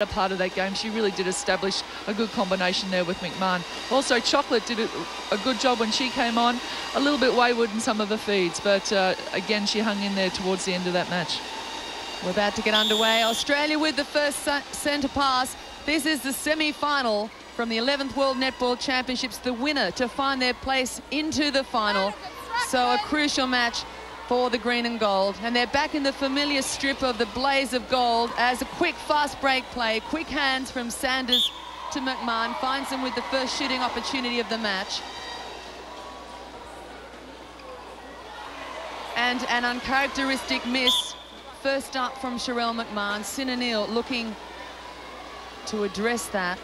a part of that game. She really did establish a good combination there with McMahon. Also, Chocolate did a good job when she came on. A little bit wayward in some of her feeds, but again, she hung in there towards the end of that match. We're about to get underway. Australia with the first centre pass. This is the semi-final from the 11th World Netball Championships. The winner to find their place into the final. So a crucial match for the green and gold, and they're back in the familiar strip of the blaze of gold as a quick fast break play, quick hands from Sanders to McMahon, finds them with the first shooting opportunity of the match, and an uncharacteristic miss first up from Sherelle McMahon. Sinanil looking to address that.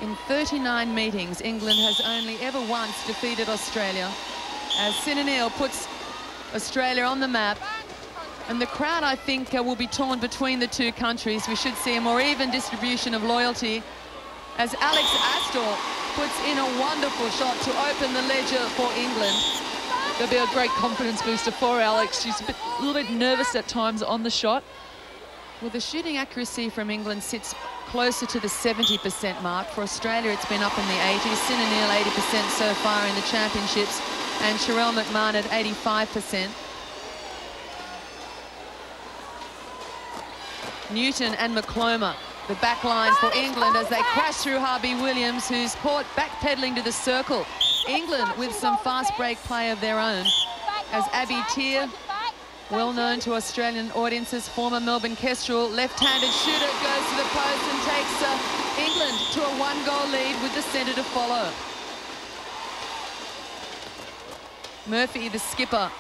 In 39 meetings, England has only ever once defeated Australia, as Sinanil puts Australia on the map, and the crowd, I think, will be torn between the two countries. We should see a more even distribution of loyalty as Alex Astor puts in a wonderful shot to open the ledger for England. There'll be a great confidence booster for Alex. She's a little bit nervous at times on the shot. Well, the shooting accuracy from England sits closer to the 70% mark. For Australia, it's been up in the 80s. Sinanil 80% so far in the championships, and Sherelle McMahon at 85%. Newton and McCloma, the back line for England as they crash through Harvey Williams, who's caught backpedaling to the circle. England with some fast break play of their own, as Abby Tear, well known to Australian audiences, former Melbourne Kestrel, left-handed shooter, goes to the post and takes England to a one-goal lead with the centre to follow. Murphy, the skipper,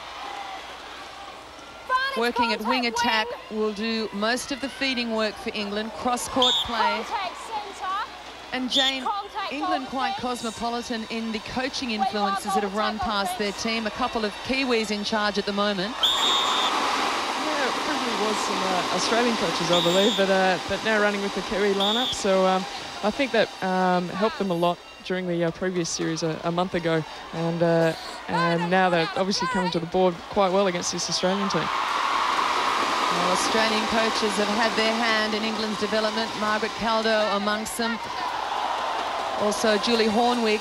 working at wing attack, will do most of the feeding work for England. Cross-court play. And Jane, England quite cosmopolitan in the coaching influences that have run past their team. A couple of Kiwis in charge at the moment. Yeah, it probably was some Australian coaches, I believe, but now running with the Kiwi lineup. So I think that helped them a lot during the previous series a month ago, and now they're obviously coming to the board quite well against this Australian team. Well, Australian coaches have had their hand in England's development, Margaret Caldo amongst them, also Julie Hornwig.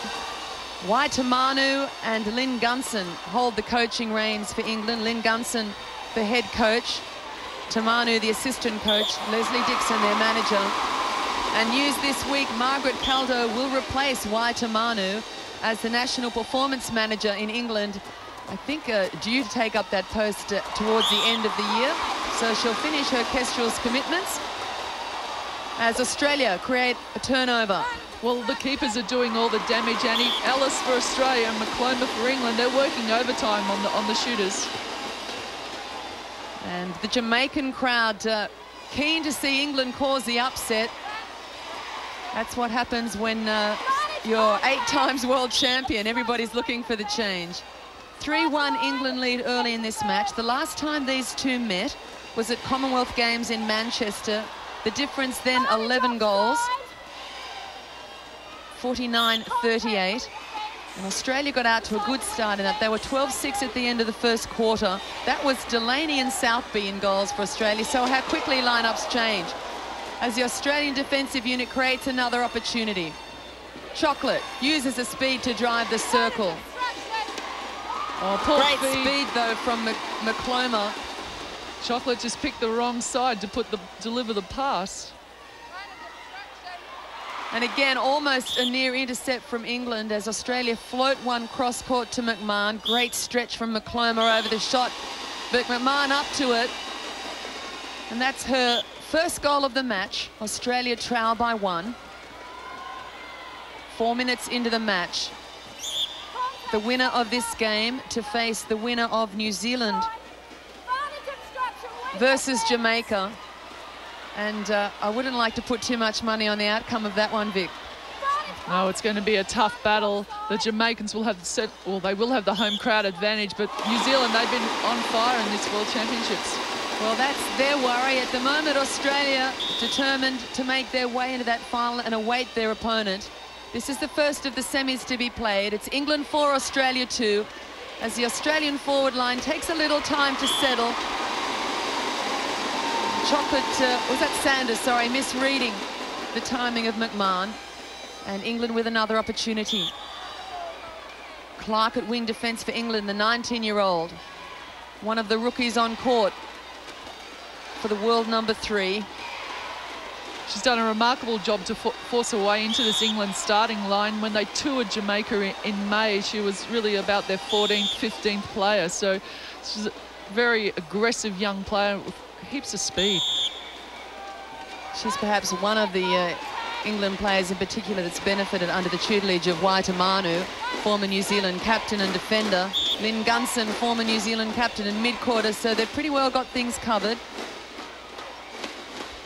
Waitamanu and Lynn Gunson hold the coaching reins for England. Lynn Gunson, the head coach, Tamanu, the assistant coach, Leslie Dixon, their manager. And news this week, Margaret Caldo will replace Waitamanu as the national performance manager in England. I think due to take up that post towards the end of the year. So she'll finish her Kestrel's commitments as Australia create a turnover. Well, the keepers are doing all the damage, Annie. Ellis for Australia and McCloma for England. They're working overtime on the shooters. And the Jamaican crowd keen to see England cause the upset. That's what happens when you're 8 times world champion. Everybody's looking for the change. 3-1 England lead early in this match. The last time these two met was at Commonwealth Games in Manchester. The difference then 11 goals. 49-38. And Australia got out to a good start in that. They were 12-6 at the end of the first quarter. That was Delaney and Southby in goals for Australia. So how quickly lineups change as the Australian defensive unit creates another opportunity. Chocolate uses the speed to drive the circle. Oh, great speed though from McCloma. Chocolate just picked the wrong side to deliver the pass. And again, almost a near intercept from England as Australia float one cross-court to McMahon. Great stretch from McCloma over the shot, but McMahon up to it. And that's her first goal of the match. Australia trail by 1. 4 minutes into the match. The winner of this game to face the winner of New Zealand versus Jamaica. And I wouldn't like to put too much money on the outcome of that one, Vic. No, it's going to be a tough battle. The Jamaicans will have they will have the home crowd advantage, but New Zealand, they've been on fire in this World Championships. Well, that's their worry. At the moment, Australia determined to make their way into that final and await their opponent. This is the first of the semis to be played. It's England 4, Australia 2, as the Australian forward line takes a little time to settle. Chocolate, was that Sanders? Sorry, misreading the timing of McMahon. And England with another opportunity. Clark at wing defence for England, the 19-year-old. One of the rookies on court for the world #3. She's done a remarkable job to force her way into this England starting line. When they toured Jamaica in May, she was really about their 14th, 15th player. So she's a very aggressive young player with heaps of speed. She's perhaps one of the England players in particular that's benefited under the tutelage of Waitamanu, former New Zealand captain and defender. Lynn Gunson, former New Zealand captain and mid-quarter, so they've pretty well got things covered.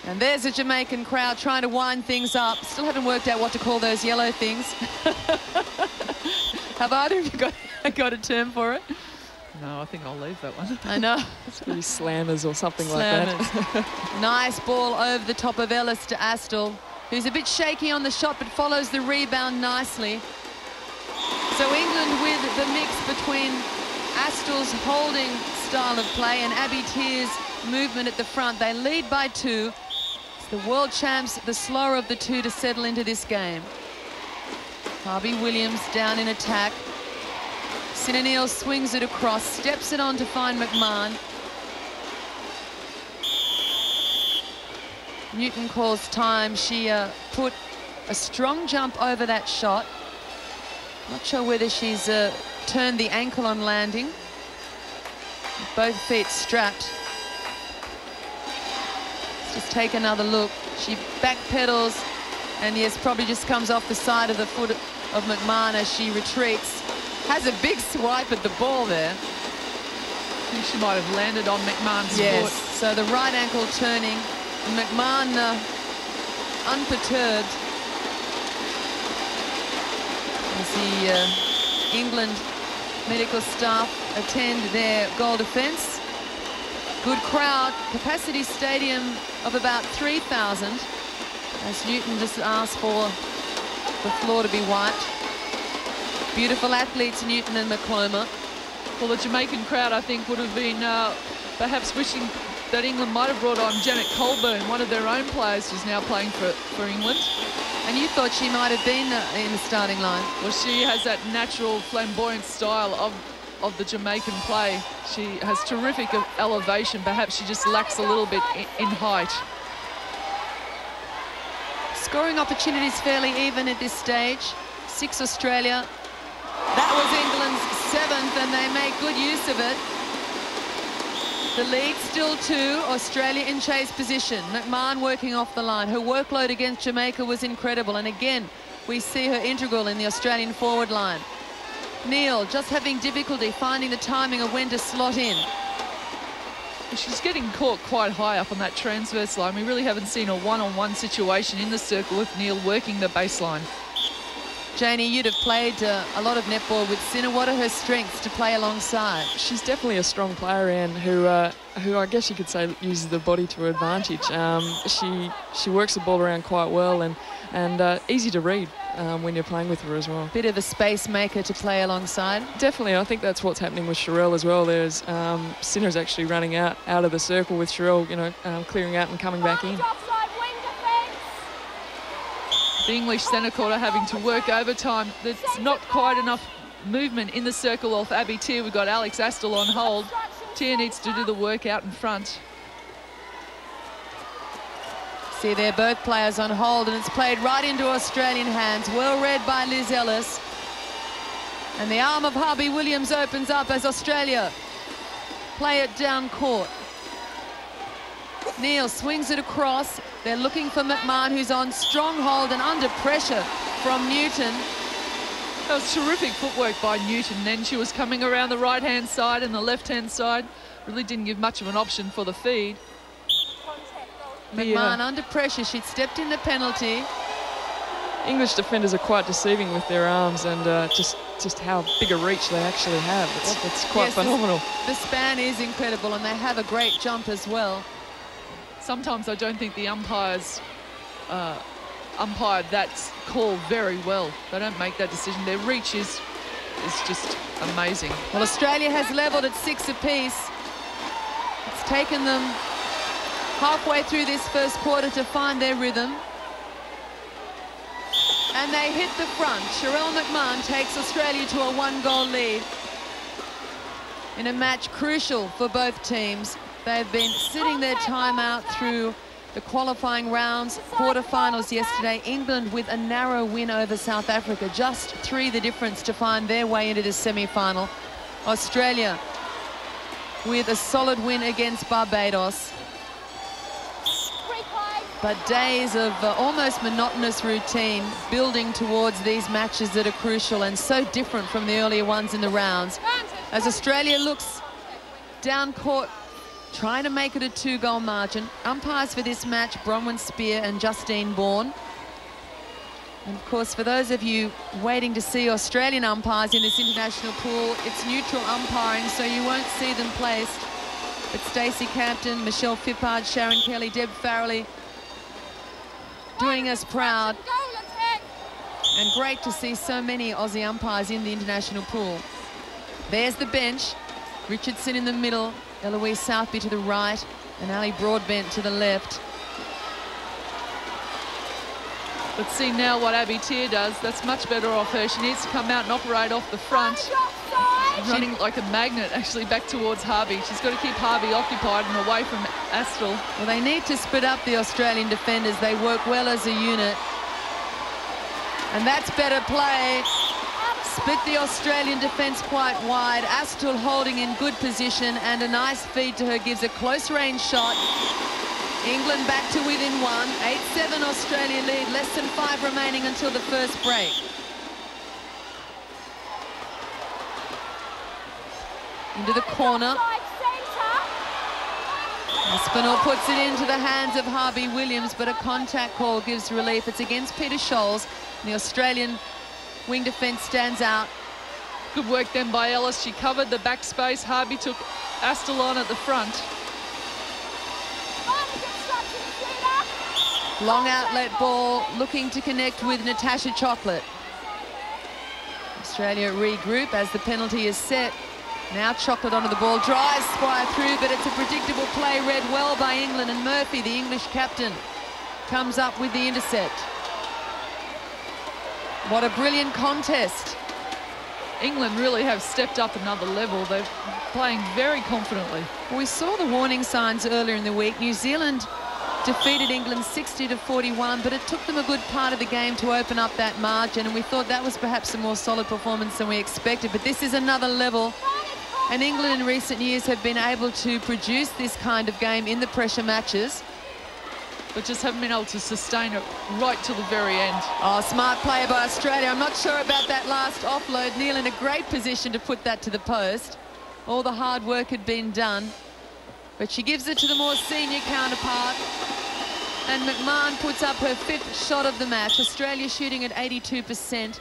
And there's a Jamaican crowd trying to wind things up. Still haven't worked out what to call those yellow things. Have either of you got a term for it? No, I think I'll leave that one. I know. It's maybe slammers or something like that. Nice ball over the top of Ellis to Astle, who's a bit shaky on the shot but follows the rebound nicely. So England with the mix between Astle's holding style of play and Abby Tear's movement at the front. They lead by 2. The world champs, the slower of the two to settle into this game. Harvey Williams down in attack. Sinanil swings it across, steps it on to find McMahon. Newton calls time. She put a strong jump over that shot. Not sure whether she's turned the ankle on landing. Both feet strapped. Just take another look. She backpedals and yes, probably just comes off the side of the foot of McMahon as she retreats. Has a big swipe at the ball there. I think she might have landed on McMahon's foot. So the right ankle turning. McMahon unperturbed as the England medical staff attend their goal defence. Good crowd, capacity stadium of about 3,000 as Newton just asked for the floor to be wiped. Beautiful athletes, Newton and McCloma. Well, the Jamaican crowd, I think, would have been perhaps wishing that England might have brought on Janet Colburn, one of their own players who's now playing for England. And you thought she might have been in the starting line? Well, she has that natural flamboyant style of the Jamaican play. She has terrific elevation. Perhaps she just lacks a little bit in height. Scoring opportunities fairly even at this stage. 6 Australia. That was England's 7th and they make good use of it. The lead still 2, Australia in chase position. McMahon working off the line. Her workload against Jamaica was incredible. And again, we see her integral in the Australian forward line. Neal just having difficulty finding the timing of when to slot in. She's getting caught quite high up on that transverse line. We really haven't seen a one-on-one situation in the circle with Neal working the baseline. Janie, you'd have played a lot of netball with Sinner. What are her strengths to play alongside? She's definitely a strong player, Anne, who I guess you could say uses the body to her advantage. She works the ball around quite well and easy to read when you're playing with her as well. Bit of a space maker to play alongside. Definitely, I think that's what's happening with Sherelle as well. There's Sinner's actually running out of the circle with Sherelle, clearing out and coming back in. The English centre court are having to work overtime. There's not quite enough movement in the circle off Abby Tear. We've got Alex Astle on hold. Tear needs to do the work out in front. See, they're both players on hold, and it's played right into Australian hands. Well read by Liz Ellis. And the arm of Harvey Williams opens up as Australia play it down court. Neal swings it across. They're looking for McMahon, who's on strong hold and under pressure from Newton. That was terrific footwork by Newton. Then she was coming around the right-hand side and the left-hand side. Really didn't give much of an option for the feed. McMahon under pressure. She'd stepped in the penalty. English defenders are quite deceiving with their arms and just how big a reach they actually have. It's quite phenomenal. The span is incredible and they have a great jump as well. Sometimes I don't think the umpires umpired that call very well. They don't make that decision. Their reach is just amazing. Well, Australia has levelled at 6 apiece. It's taken them halfway through this first quarter to find their rhythm. And they hit the front. Sherelle McMahon takes Australia to a 1-goal lead in a match crucial for both teams. They've been sitting their time out through the qualifying rounds, quarterfinals yesterday. England with a narrow win over South Africa, just 3 the difference to find their way into the semi-final. Australia with a solid win against Barbados. But days of almost monotonous routine building towards these matches that are crucial and so different from the earlier ones in the rounds. As Australia looks down court, trying to make it a 2-goal margin. Umpires for this match, Bronwyn Spear and Justine Bourne. And of course, for those of you waiting to see Australian umpires in this international pool, it's neutral umpiring, so you won't see them placed. But Stacey Campton, Michelle Fippard, Sharon Kelly, Deb Farrelly, doing us proud. And great to see so many Aussie umpires in the international pool. There's the bench. Richardson in the middle, Eloise Southby to the right, and Ali Broadbent to the left. Let's see now what Abby Tear does. That's much better off her. She needs to come out and operate off the front. She's running like a magnet, actually, back towards Harvey. She's got to keep Harvey occupied and away from Astle. Well, they need to split up the Australian defenders. They work well as a unit. And that's better play. Split the Australian defence quite wide. Astle holding in good position, and a nice feed to her gives a close range shot. England back to within 1. 8-7 Australia lead. Less than 5 remaining until the first break. Into the corner. Aspinall puts it into the hands of Harvey Williams, but a contact call gives relief. It's against Peter Scholes. The Australian wing defence stands out. Good work then by Ellis. She covered the back space. Harvey took Astle on at the front. Long outlet ball, looking to connect with Natasha Chocolate. Australia regroup as the penalty is set. Now Chocolate onto the ball, drives Spire through, but it's a predictable play read well by England, and Murphy, the English captain, comes up with the intercept. What a brilliant contest. England really have stepped up another level. They're playing very confidently. We saw the warning signs earlier in the week. New Zealand defeated England 60-41, but it took them a good part of the game to open up that margin, and we thought that was perhaps a more solid performance than we expected. But this is another level, and England in recent years have been able to produce this kind of game in the pressure matches, but just haven't been able to sustain it right till the very end. Oh, smart play by Australia. I'm not sure about that last offload. Neil in a great position to put that to the post. All the hard work had been done, but she gives it to the more senior counterpart. And McMahon puts up her 5th shot of the match. Australia shooting at 82%.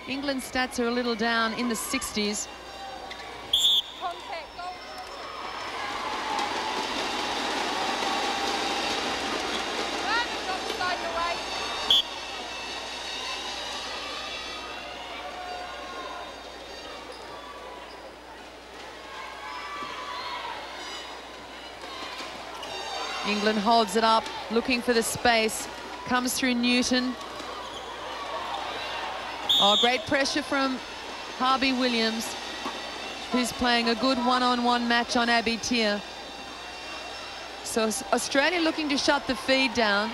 England's stats are a little down in the 60s. England holds it up, looking for the space. Comes through Newton. Oh, great pressure from Harvey Williams, who's playing a good one-on-one match on Abby Tear. So Australia looking to shut the feed down.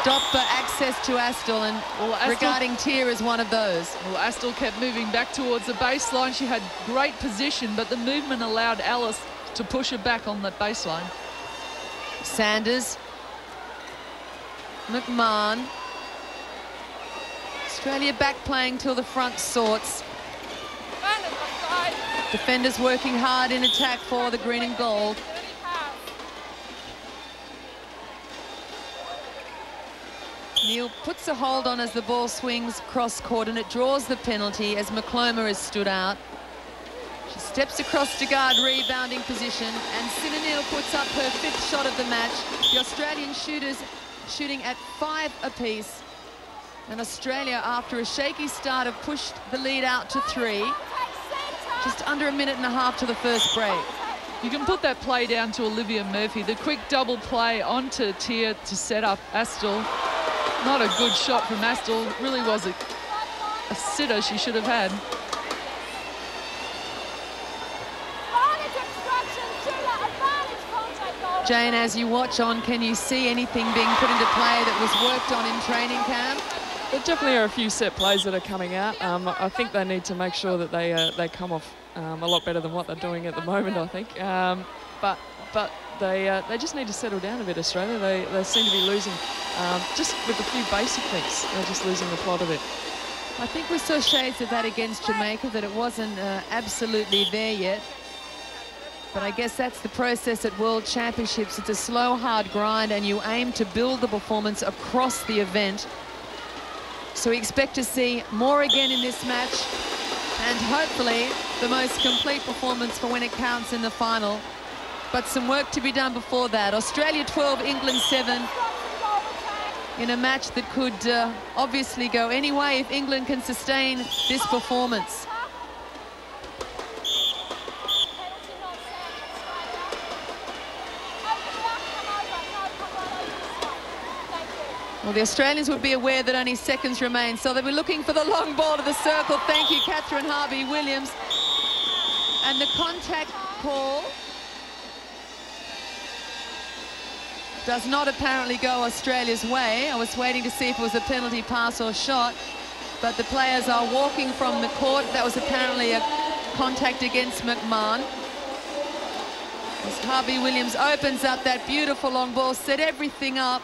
Stop for access to Astle, and regarding Tear as one of those. Well, Astle kept moving back towards the baseline. She had great position, but the movement allowed Alice to push her back on that baseline. Sanders, McMahon. Australia back playing till the front sorts. Defenders working hard in attack for the green and gold. Neil puts a hold on as the ball swings cross court, and it draws the penalty as McClomber has stood out. She steps across to guard rebounding position, and Sinanil puts up her 5th shot of the match. The Australian shooters shooting at 5 apiece. And Australia, after a shaky start, have pushed the lead out to 3. Just under a minute and a half to the first break. You can put that play down to Olivia Murphy. The quick double play onto Tia to set up Astle. Not a good shot from Astle. Really was a sitter she should have had. Jane, as you watch on, can you see anything being put into play that was worked on in training camp? There definitely are a few set plays that are coming out. I think they need to make sure that they come off a lot better than what they're doing at the moment, I think. But they just need to settle down a bit, Australia. They seem to be losing just with a few basic things. They're just losing the plot of it. I think we saw shades of that against Jamaica, that it wasn't absolutely there yet. But I guess that's the process at World Championships. It's a slow, hard grind, and you aim to build the performance across the event. So we expect to see more again in this match, and hopefully the most complete performance for when it counts in the final. But some work to be done before that. Australia 12, England 7, in a match that could obviously go any way if England can sustain this performance. Well, the Australians would be aware that only seconds remain, so they'll be looking for the long ball to the circle. Thank you, Catherine Harvey-Williams. And the contact call does not apparently go Australia's way. I was waiting to see if it was a penalty pass or shot, but the players are walking from the court. That was apparently a contact against McMahon. As Harvey-Williams opens up that beautiful long ball, set everything up.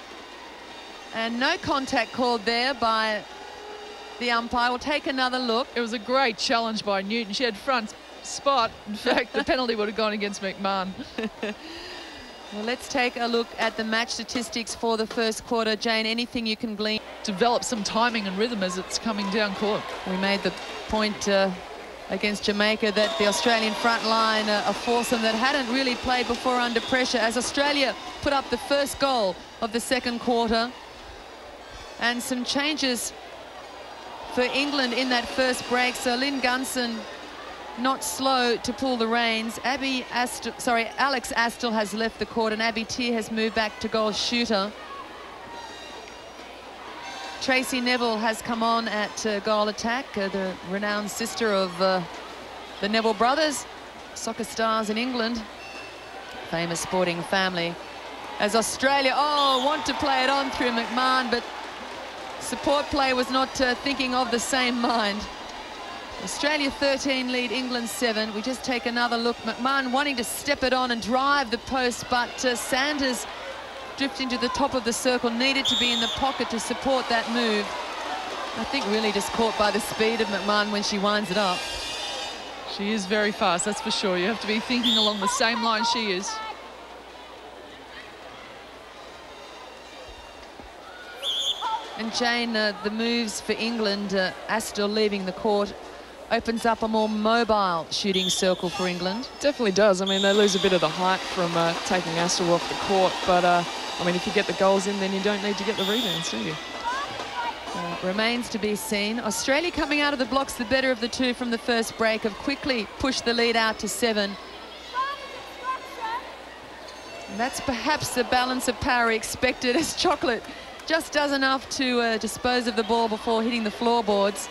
And no contact called there by the umpire. We'll take another look. It was a great challenge by Newton. She had front spot. In fact, the penalty would have gone against McMahon. Well, let's take a look at the match statistics for the first quarter. Jane, anything you can glean? Develop some timing and rhythm as it's coming down court. We made the point against Jamaica that the Australian front line, a foursome that hadn't really played before under pressure, as Australia put up the first goal of the second quarter. And some changes for England in that first break. So Lynn Gunson not slow to pull the reins. Alex Astle has left the court, and Abby Tear has moved back to goal shooter. Tracy Neville has come on at goal attack, the renowned sister of the Neville brothers, soccer stars in England, famous sporting family. As Australia, want to play it on through McMahon, but support play was not thinking of the same mind. Australia 13 lead, England 7. We just take another look. McMahon wanting to step it on and drive the post, but Sanders drifting to the top of the circle, needed to be in the pocket to support that move. I think really just caught by the speed of McMahon when she winds it up. She is very fast, that's for sure. You have to be thinking along the same line she is. And Jane, the moves for England, Astle leaving the court, opens up a more mobile shooting circle for England. Definitely does. I mean, they lose a bit of the height from taking Astle off the court, but I mean, if you get the goals in, then you don't need to get the rebounds, do you? Remains to be seen. Australia coming out of the blocks, the better of the two from the first break, have quickly pushed the lead out to 7. And that's perhaps the balance of power expected, as Chocolate just does enough to dispose of the ball before hitting the floorboards.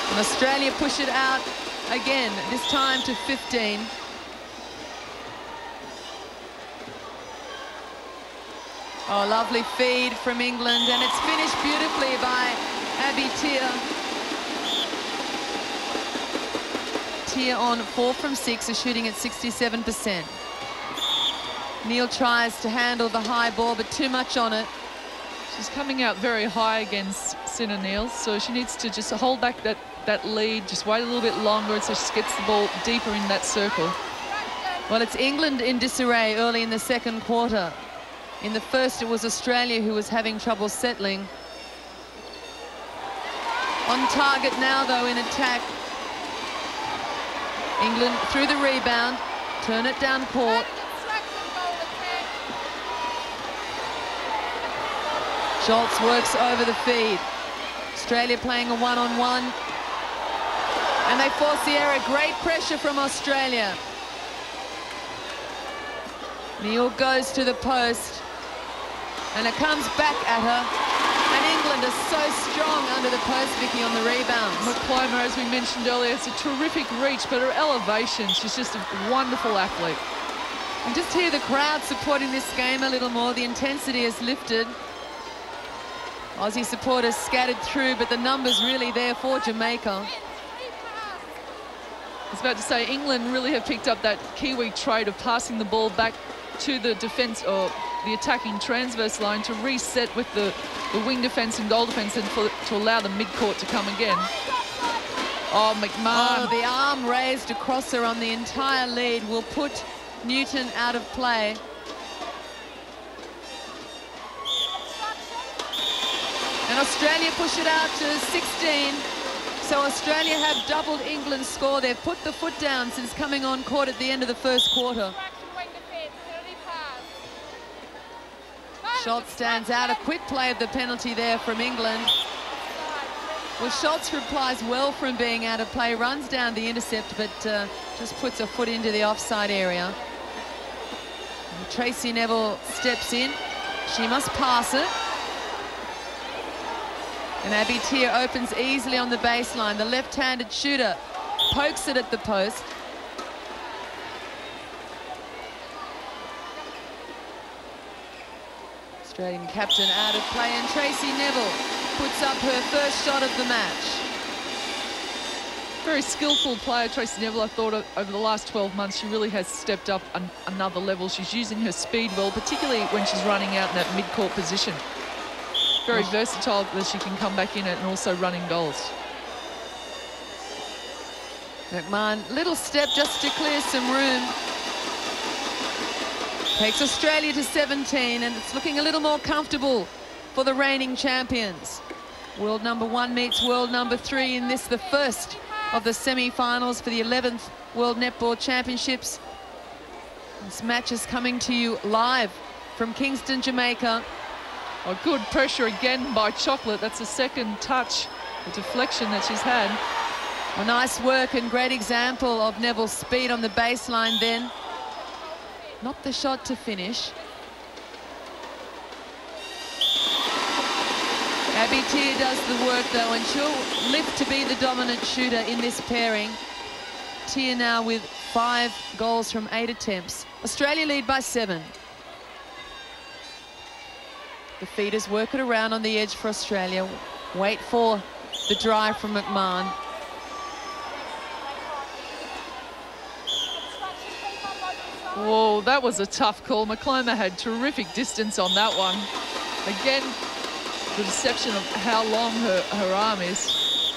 And Australia push it out again, this time to 15. Oh, lovely feed from England, and it's finished beautifully by Abby Tear. Tear on 4 from 6, is shooting at 67%. Neal tries to handle the high ball, but too much on it. She's coming out very high against Sinner Neal, so she needs to just hold back that lead, just wait a little bit longer so she gets the ball deeper in that circle. Well, it's England in disarray early in the second quarter. In the first, it was Australia who was having trouble settling. On target now, though, in attack. England through the rebound, turn it down court. Schultz works over the feed. Australia playing a one-on-one. And they force the error. Great pressure from Australia. Neal goes to the post. And it comes back at her. And England is so strong under the post, Vicky, on the rebounds. McClymont, as we mentioned earlier, it's a terrific reach, but her elevation, she's just a wonderful athlete. And just hear the crowd supporting this game a little more. The intensity has lifted. Aussie supporters scattered through, but the numbers really there for Jamaica. I was about to say, England really have picked up that Kiwi trait of passing the ball back to the defence or the attacking transverse line to reset with the wing defence and goal defence and to allow the mid-court to come again. Oh, McMahon. Oh, the arm raised across her on the entire lead will put Newton out of play. And Australia push it out to 16. So Australia have doubled England's score. They've put the foot down since coming on court at the end of the first quarter. Schultz stands out. A quick play of the penalty there from England. Well, Schultz replies well from being out of play, runs down the intercept, but just puts a foot into the offside area. And Tracy Neville steps in. She must pass it. And Abby Tier opens easily on the baseline. The left-handed shooter pokes it at the post. Australian captain out of play, and Tracy Neville puts up her first shot of the match. Very skillful player, Tracy Neville. I thought over the last 12 months she really has stepped up another level. She's using her speed well, particularly when she's running out in that mid-court position. Very versatile that she can come back in it and also running goals. McMahon, little step just to clear some room. Takes Australia to 17, and it's looking a little more comfortable for the reigning champions. World number 1 meets world number 3 in this, the first of the semi-finals for the 11th World Netball Championships. This match is coming to you live from Kingston, Jamaica. Oh, good pressure again by Chocolate. That's the second touch, the deflection that she's had. Well, nice work and great example of Neville's speed on the baseline then. Not the shot to finish. Abby Tier does the work though, and she'll live to be the dominant shooter in this pairing. Tier now with 5 goals from 8 attempts. Australia lead by 7. The feeders work it around on the edge for Australia. Wait for the drive from McMahon. Whoa, that was a tough call. McClymont had terrific distance on that one. Again, the deception of how long her arm is.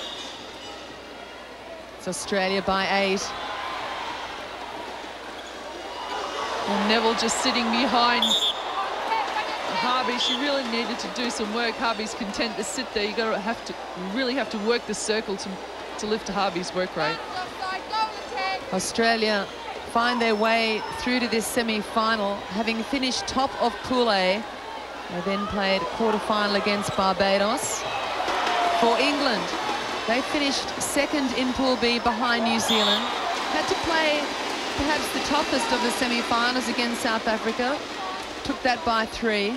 It's Australia by 8. And Neville just sitting behind Harvey. She really needed to do some work. Harvey's content to sit there. You really have to work the circle to lift Harvey's work rate. Australia find their way through to this semi-final, having finished top of Pool A. They then played quarter-final against Barbados. For England, they finished second in Pool B behind New Zealand. Had to play perhaps the toughest of the semi-finals against South Africa. Took that by 3.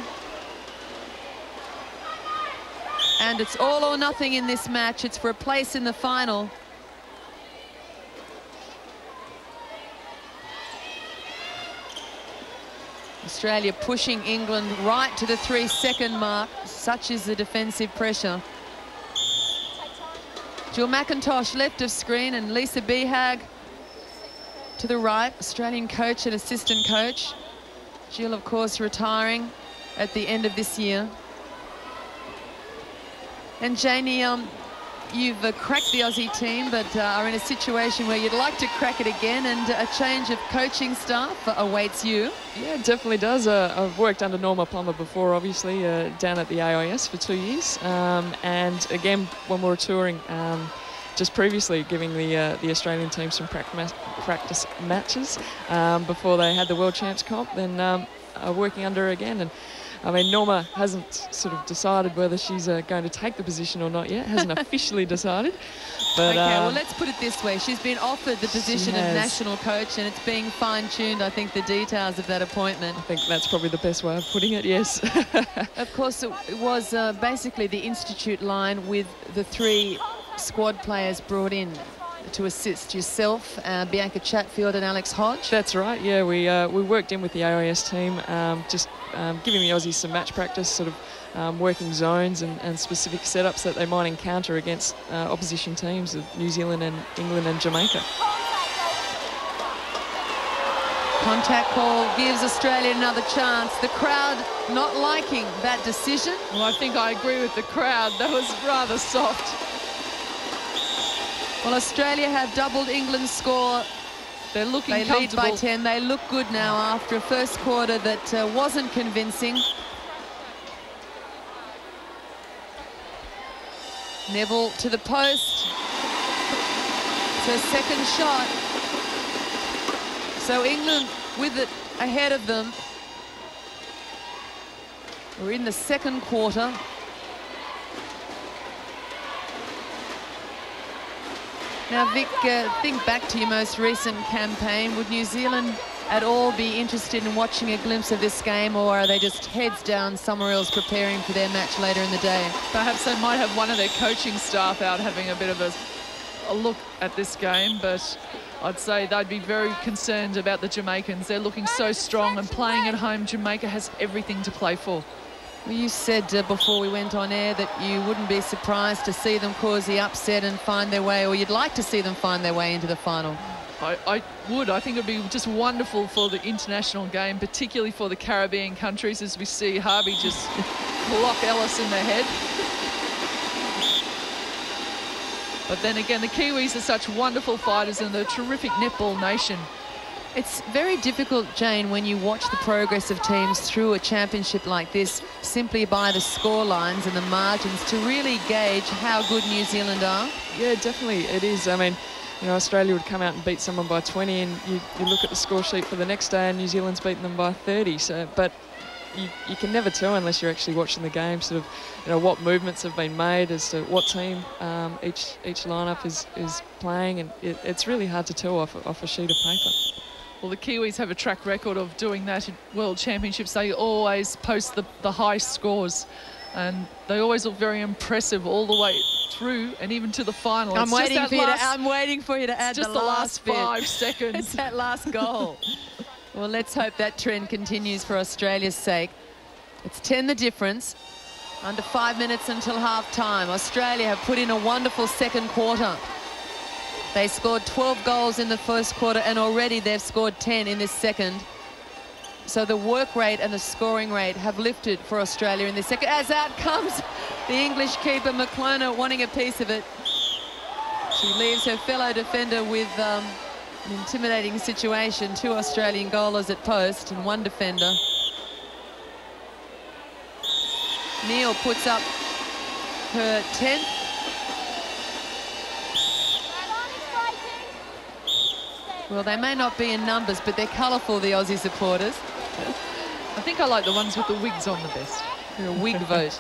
And it's all or nothing in this match. It's for a place in the final. Australia pushing England right to the 3-second mark. Such is the defensive pressure. Jill McIntosh left of screen, and Lisa Behag to the right. Australian coach and assistant coach. Jill, of course, retiring at the end of this year. And Janie, you've cracked the Aussie team, but are in a situation where you'd like to crack it again, and a change of coaching staff awaits you. Yeah, it definitely does. I've worked under Norma Plummer before, obviously, down at the AIS for 2 years. And again, when we were touring, just previously giving the Australian team some practice matches before they had the World Champs comp, then working under her again. And I mean, Norma hasn't sort of decided whether she's going to take the position or not yet. Hasn't officially decided. But, okay, well, let's put it this way. She's been offered the position of national coach, and it's being fine-tuned, I think, the details of that appointment. I think that's probably the best way of putting it, yes. Of course, it was basically the institute line with the 3 squad players brought in to assist yourself, Bianca Chatfield and Alex Hodge. That's right, yeah. We worked in with the AIS team, just giving the Aussies some match practice, sort of working zones and specific setups that they might encounter against opposition teams of New Zealand and England and Jamaica. Contact call gives Australia another chance. The crowd not liking that decision. Well, I think I agree with the crowd. That was rather soft. Well, Australia have doubled England's score. They're looking comfortable. They lead by 10. They look good now after a first quarter that wasn't convincing. Neville to the post. It's her second shot. So England with it ahead of them. We're in the second quarter. Now, Vic, think back to your most recent campaign. Would New Zealand at all be interested in watching a glimpse of this game, or are they just heads down somewhere else preparing for their match later in the day? Perhaps they might have one of their coaching staff out having a bit of a look at this game, but I'd say they'd be very concerned about the Jamaicans. They're looking so strong, and playing at home, Jamaica has everything to play for. Well, you said before we went on air that you wouldn't be surprised to see them cause the upset and find their way, or you'd like to see them find their way into the final. I would. I think it would be just wonderful for the international game, particularly for the Caribbean countries, as we see Harvey just clock Ellis in the head. But then again, the Kiwis are such wonderful fighters and they're a terrific netball nation. It's very difficult, Jane, when you watch the progress of teams through a championship like this, simply by the score lines and the margins, to really gauge how good New Zealand are. Yeah, definitely it is. I mean, you know, Australia would come out and beat someone by 20, and you look at the score sheet for the next day and New Zealand's beaten them by 30. So, but you can never tell unless you're actually watching the game, sort of, you know, what movements have been made as to what team each lineup is playing, and it's really hard to tell off a sheet of paper. Well, the Kiwis have a track record of doing that in World Championships. They always post the high scores, and they always look very impressive all the way through and even to the final. I'm waiting for you to add just the last 5 seconds. It's that last goal. Well, let's hope that trend continues for Australia's sake. It's 10 the difference. Under 5 minutes until half-time. Australia have put in a wonderful second quarter. They scored 12 goals in the first quarter, and already they've scored 10 in this second. So the work rate and the scoring rate have lifted for Australia in this second. As out comes the English keeper, McClona, wanting a piece of it. She leaves her fellow defender with an intimidating situation. 2 Australian goalers at post and 1 defender. Neal puts up her 10th. Well, they may not be in numbers, but they're colourful, the Aussie supporters. I think I like the ones with the wigs on the best. They're a wig vote.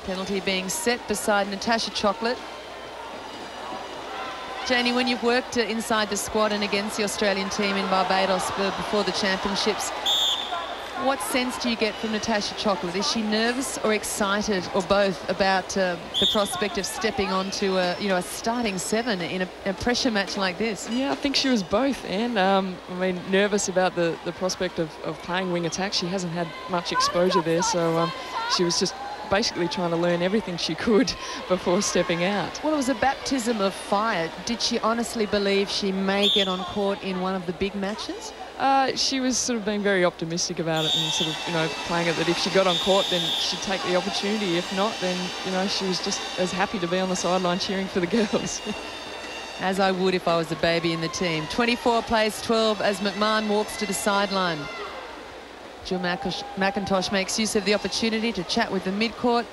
Penalty being set beside Natasha Chocolate. Janie, when you've worked inside the squad and against the Australian team in Barbados before the championships, what sense do you get from Natasha Chocolate? Is she nervous or excited, or both, about the prospect of stepping onto a starting 7 in a pressure match like this? Yeah, I think she was both, and I mean, nervous about the prospect of playing wing attack. She hasn't had much exposure there, so she was just basically trying to learn everything she could before stepping out. Well, it was a baptism of fire. Did she honestly believe she may get on court in one of the big matches? She was sort of being very optimistic about it, and sort of, you know, playing it that if she got on court, then she'd take the opportunity. If not, then, you know, she was just as happy to be on the sideline cheering for the girls. As I would if I was a baby in the team. 24 plays 12 as McMahon walks to the sideline. Jill McIntosh makes use of the opportunity to chat with the midcourt,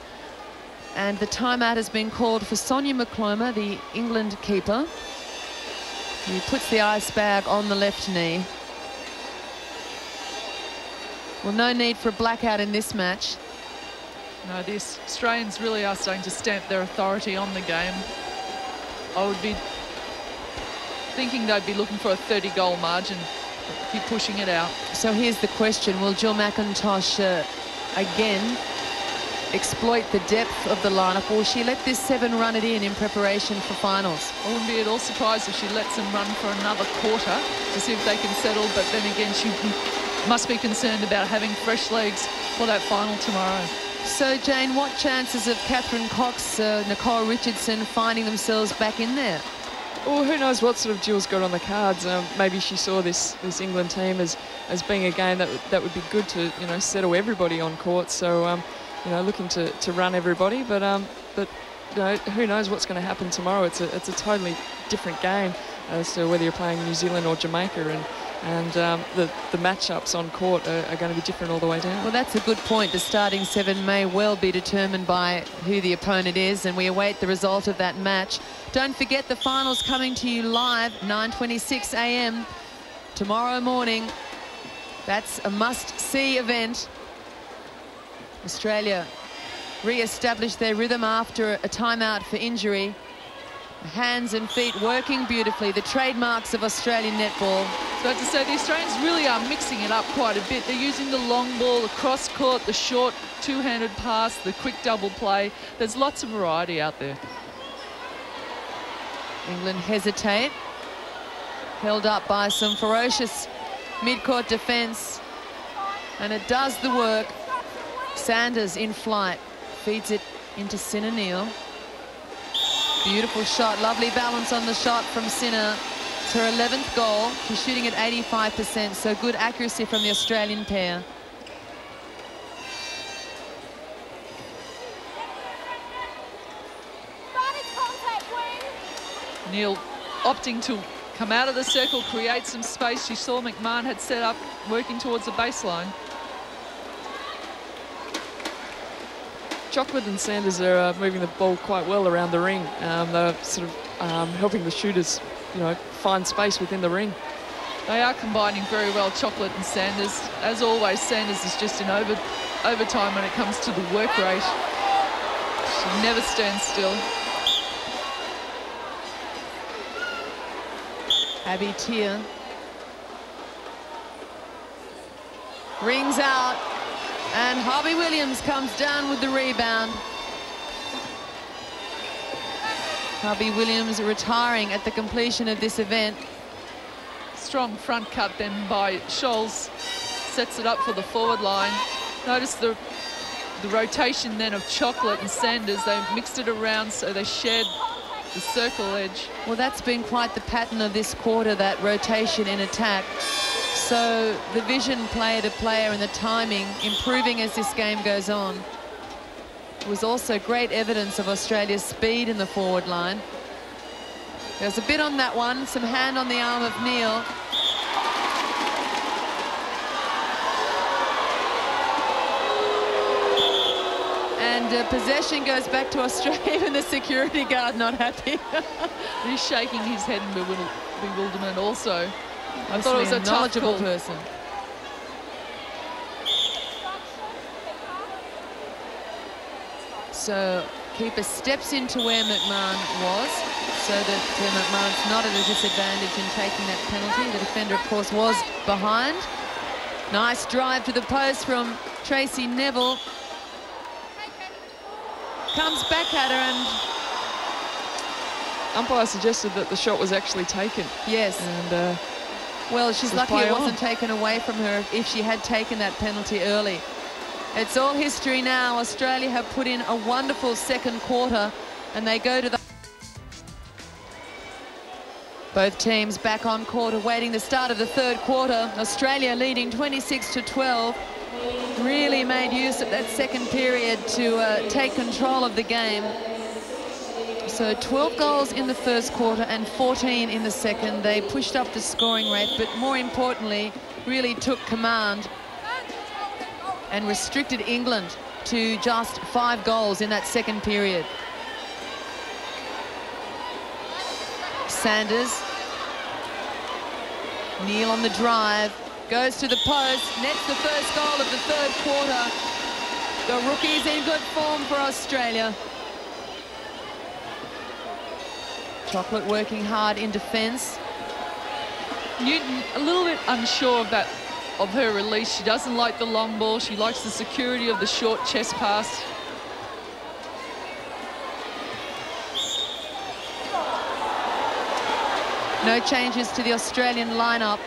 and the timeout has been called for Sonia McCloma, the England keeper. He puts the ice bag on the left knee. Well, no need for a blackout in this match. No, the Australians really are starting to stamp their authority on the game. I would be thinking they'd be looking for a 30-goal margin. Keep pushing it out. So here's the question. Will Jill McIntosh again exploit the depth of the lineup, or will she let this 7 run it in preparation for finals? I wouldn't be at all surprised if she lets them run for another quarter to see if they can settle, but then again she must be concerned about having fresh legs for that final tomorrow. So Jane, what chances of Catherine Cox, Nicole Richardson finding themselves back in there? Well, who knows what sort of Jill's got on the cards. Maybe she saw this England team as being a game that would be good to, you know, settle everybody on court. So, you know, looking to run everybody. But you know, who knows what's going to happen tomorrow? It's a totally different game as to whether you're playing New Zealand or Jamaica, and the matchups on court are going to be different all the way down. Well, that's a good point. The starting 7 may well be determined by who the opponent is, and we await the result of that match. Don't forget the finals coming to you live, 9:26 a.m. tomorrow morning. That's a must-see event. Australia re-established their rhythm after a timeout for injury. Hands and feet working beautifully, the trademarks of Australian netball. So to say, the Australians really are mixing it up quite a bit. They're using the long ball, the cross court, the short two-handed pass, the quick double play. There's lots of variety out there. England hesitate, held up by some ferocious mid-court defence, and it does the work. Sanders in flight, feeds it into Sinner Neal. Beautiful shot, lovely balance on the shot from Sinner. It's her 11th goal. She's shooting at 85%, so good accuracy from the Australian pair. Neal opting to come out of the circle, create some space. She saw McMahon had set up, working towards the baseline. Chocolate and Sanders are moving the ball quite well around the ring. They're sort of helping the shooters, you know, find space within the ring. They are combining very well, Chocolate and Sanders. As always, Sanders is just in overtime when it comes to the work rate. She never stands still. Abby Tier rings out, and Harvey Williams comes down with the rebound. Harvey Williams retiring at the completion of this event. Strong front cut then by Scholes. Sets it up for the forward line. Notice the rotation then of Chocolate and Sanders. They mixed it around so they shared the circle edge. Well, that's been quite the pattern of this quarter, that rotation in attack. So the vision player to player and the timing improving as this game goes on. It was also great evidence of Australia's speed in the forward line. There's a bit on that one, some hand on the arm of Neal. And possession goes back to Australia, and the security guard not happy. He's shaking his head in bewilderment also. I Must thought it was be a knowledgeable tough call. person. So keeper steps into where McMahon was, so that McMahon's not at a disadvantage in taking that penalty. The defender, of course, was behind. Nice drive to the post from Tracy Neville. Comes back at her, and Umpire suggested that the shot was actually taken. yes. And Well, she's Just lucky play it wasn't on. taken away from her if she had taken that penalty early. It's all history now. Australia have put in a wonderful second quarter, and they go to the... Both teams back on court awaiting the start of the third quarter. Australia leading 26-12. Really made use of that second period to take control of the game. So 12 goals in the first quarter and 14 in the second. They pushed up the scoring rate, but more importantly, really took command and restricted England to just 5 goals in that second period. Sanders, Neal on the drive, Goes to the post, nets the first goal of the third quarter. The rookie's in good form for Australia. Chocolate working hard in defence. Newton a little bit unsure of that, of her release. She doesn't like the long ball. She likes the security of the short chest pass. No changes to the Australian lineup.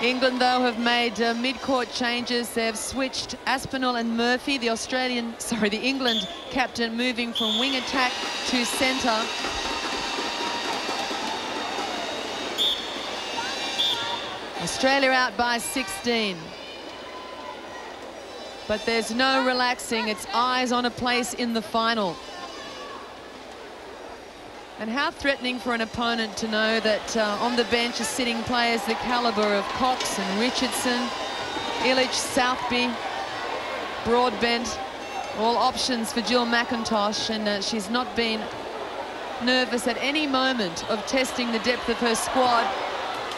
England, though, have made mid-court changes. They've switched Aspinall and Murphy, the England captain, moving from wing attack to centre. Australia out by 16. But there's no relaxing. It's eyes on a place in the final. And how threatening for an opponent to know that on the bench are sitting players the calibre of Cox and Richardson, Illich, Southby, Broadbent, all options for Jill McIntosh, and she's not been nervous at any moment of testing the depth of her squad.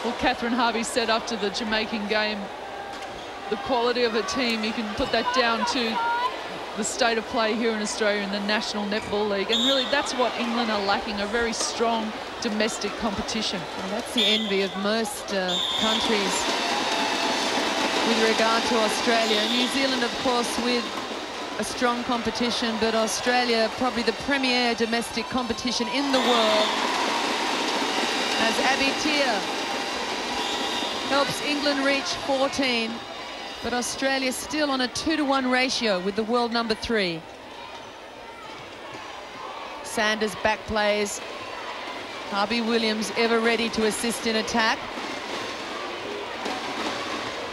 Well, Catherine Harvey said after the Jamaican game, the quality of her team, you can put that down to the state of play here in Australia in the National Netball League, and really that's what England are lacking, a very strong domestic competition. Well, that's the envy of most countries with regard to Australia. New Zealand, of course, with a strong competition, but Australia probably the premier domestic competition in the world, as Abby Tear helps England reach 14. But Australia still on a 2-to-1 ratio with the world number 3. Sanders back plays. Harvey Williams ever ready to assist in attack.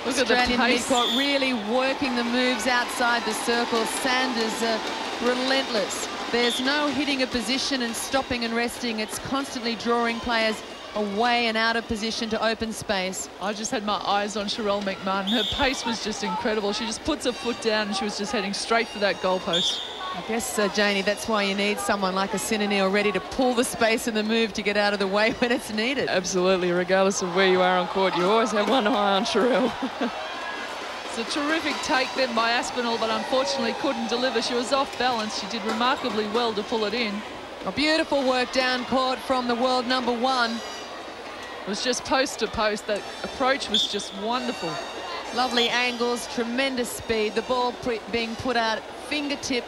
Look at the Australian pace. midcourt really working the moves outside the circle. Sanders relentless. There's no hitting a position and stopping and resting. It's constantly drawing players away and out of position to open space. I just had my eyes on Sherelle McMahon. Her pace was just incredible. She just puts her foot down and she was just heading straight for that goalpost. I guess, Janie, that's why you need someone like a Sinanil ready to pull the space and the move to get out of the way when it's needed. Absolutely, regardless of where you are on court, you always have one eye on Sherelle. It's a terrific take then by Aspinall, but unfortunately couldn't deliver. She was off balance. She did remarkably well to pull it in. A beautiful work down court from the world number 1. It was just post to post. That approach was just wonderful. Lovely angles, tremendous speed. The ball being put out at fingertip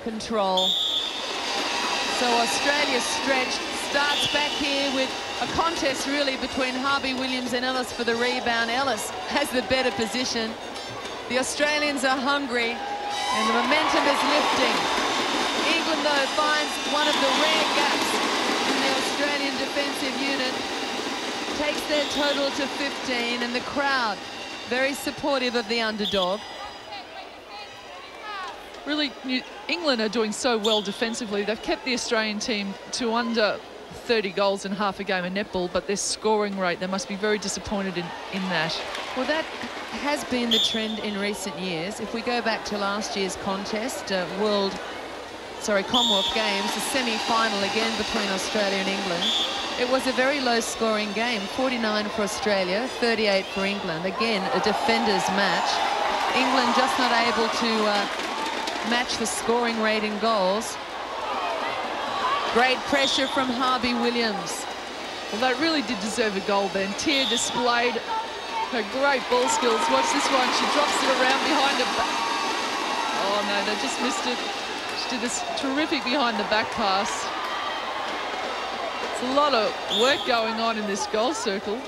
control. So Australia stretched, starts back here with a contest really between Harvey Williams and Ellis for the rebound. Ellis has the better position. The Australians are hungry and the momentum is lifting. England, though, finds one of the rare gaps in the Australian defensive unit, takes their total to 15, and the crowd very supportive of the underdog. Really, England are doing so well defensively. They've kept the Australian team to under 30 goals in half a game of netball, but their scoring rate, they must be very disappointed in that. Well, that has been the trend in recent years. If we go back to last year's contest, Commonwealth Games, the semi-final again between Australia and England, it was a very low-scoring game, 49 for Australia, 38 for England. Again, a defenders' match. England just not able to match the scoring rate in goals. Great pressure from Harvey Williams. Well, that really did deserve a goal then. Tia displayed her great ball skills. Watch this one. She drops it around behind her back. Oh, no, they just missed it. She did this terrific behind the back pass. It's a lot of work going on in this goal circle.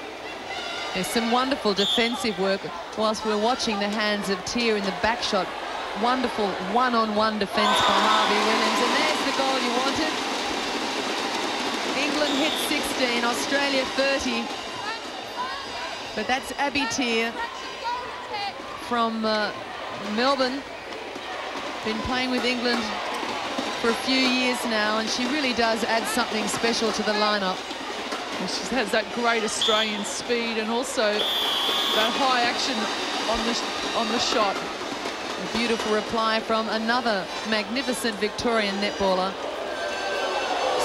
There's some wonderful defensive work whilst we're watching the hands of Tia in the back shot. Wonderful one-on-one defence by Harvey Williams. And there's the goal you wanted. England hit 16, Australia 30. But that's Abby Tia from Melbourne. Been playing with England for a few years now, and she really does add something special to the lineup. Well, she has that great Australian speed and also that high action on the shot. A beautiful reply from another magnificent Victorian netballer.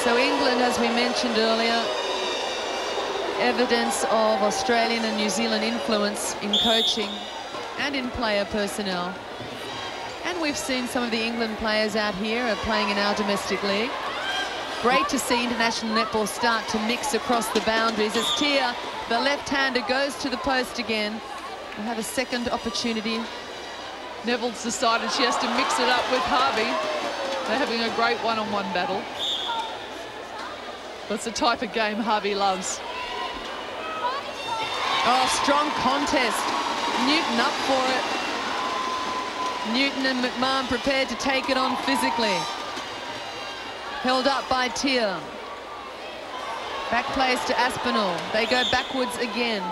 So England, as we mentioned earlier, evidence of Australian and New Zealand influence in coaching and in player personnel. And we've seen some of the England players out here are playing in our domestic league. Great to see international netball start to mix across the boundaries as Tia, the left-hander, goes to the post again. We'll have a second opportunity. Neville's decided she has to mix it up with Harvey. They're having a great one-on-one battle. That's the type of game Harvey loves. Oh, strong contest. Newton up for it. Newton and McMahon prepared to take it on physically. Held up by Tia. Back plays to Aspinall. They go backwards again.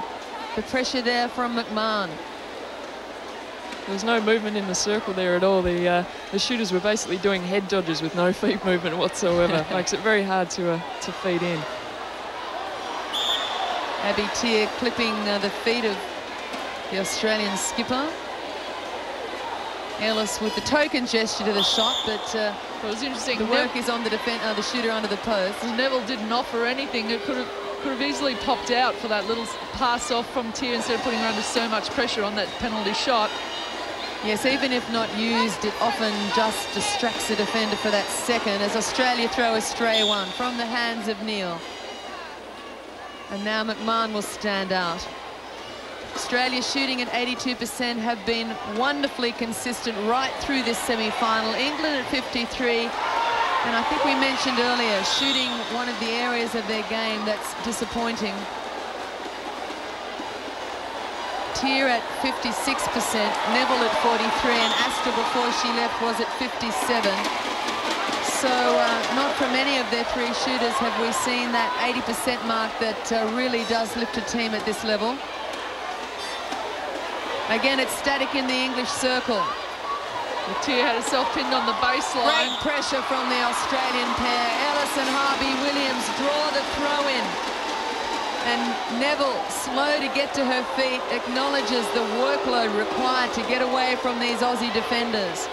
The pressure there from McMahon. There's no movement in the circle there at all. The shooters were basically doing head dodges with no feet movement whatsoever. Makes it very hard to feed in. Abby Tia clipping the feet of the Australian skipper. Ellis with the token gesture to the shot, but it was interesting. The work is on the shooter under the post. Neville didn't offer anything. It could have easily popped out for that little pass off from Tia instead of putting her under so much pressure on that penalty shot. Yes, even if not used, it often just distracts the defender for that second as Australia throw a stray one from the hands of Neil. And now McMahon will stand out. Australia shooting at 82% have been wonderfully consistent right through this semi-final. England at 53. And I think we mentioned earlier, shooting one of the areas of their game that's disappointing. Tia at 56%, Neville at 43, and Astor before she left was at 57. So not from any of their three shooters have we seen that 80% mark that really does lift a team at this level. Again, it's static in the English circle. Tia had herself pinned on the baseline. Great pressure from the Australian pair. Ellis and Harvey Williams draw the throw in. And Neville, slow to get to her feet, acknowledges the workload required to get away from these Aussie defenders.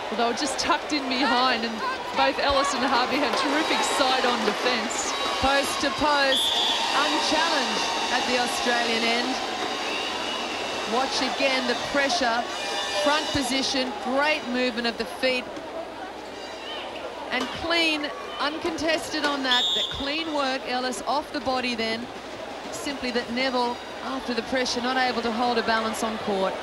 Well, they were just tucked in behind, and both Ellis and Harvey had terrific side-on defence. Post to post, unchallenged at the Australian end. Watch again the pressure, front position, great movement of the feet. And clean, uncontested on that, the clean work, Ellis off the body then. Simply that Neville, after the pressure, not able to hold a balance on court.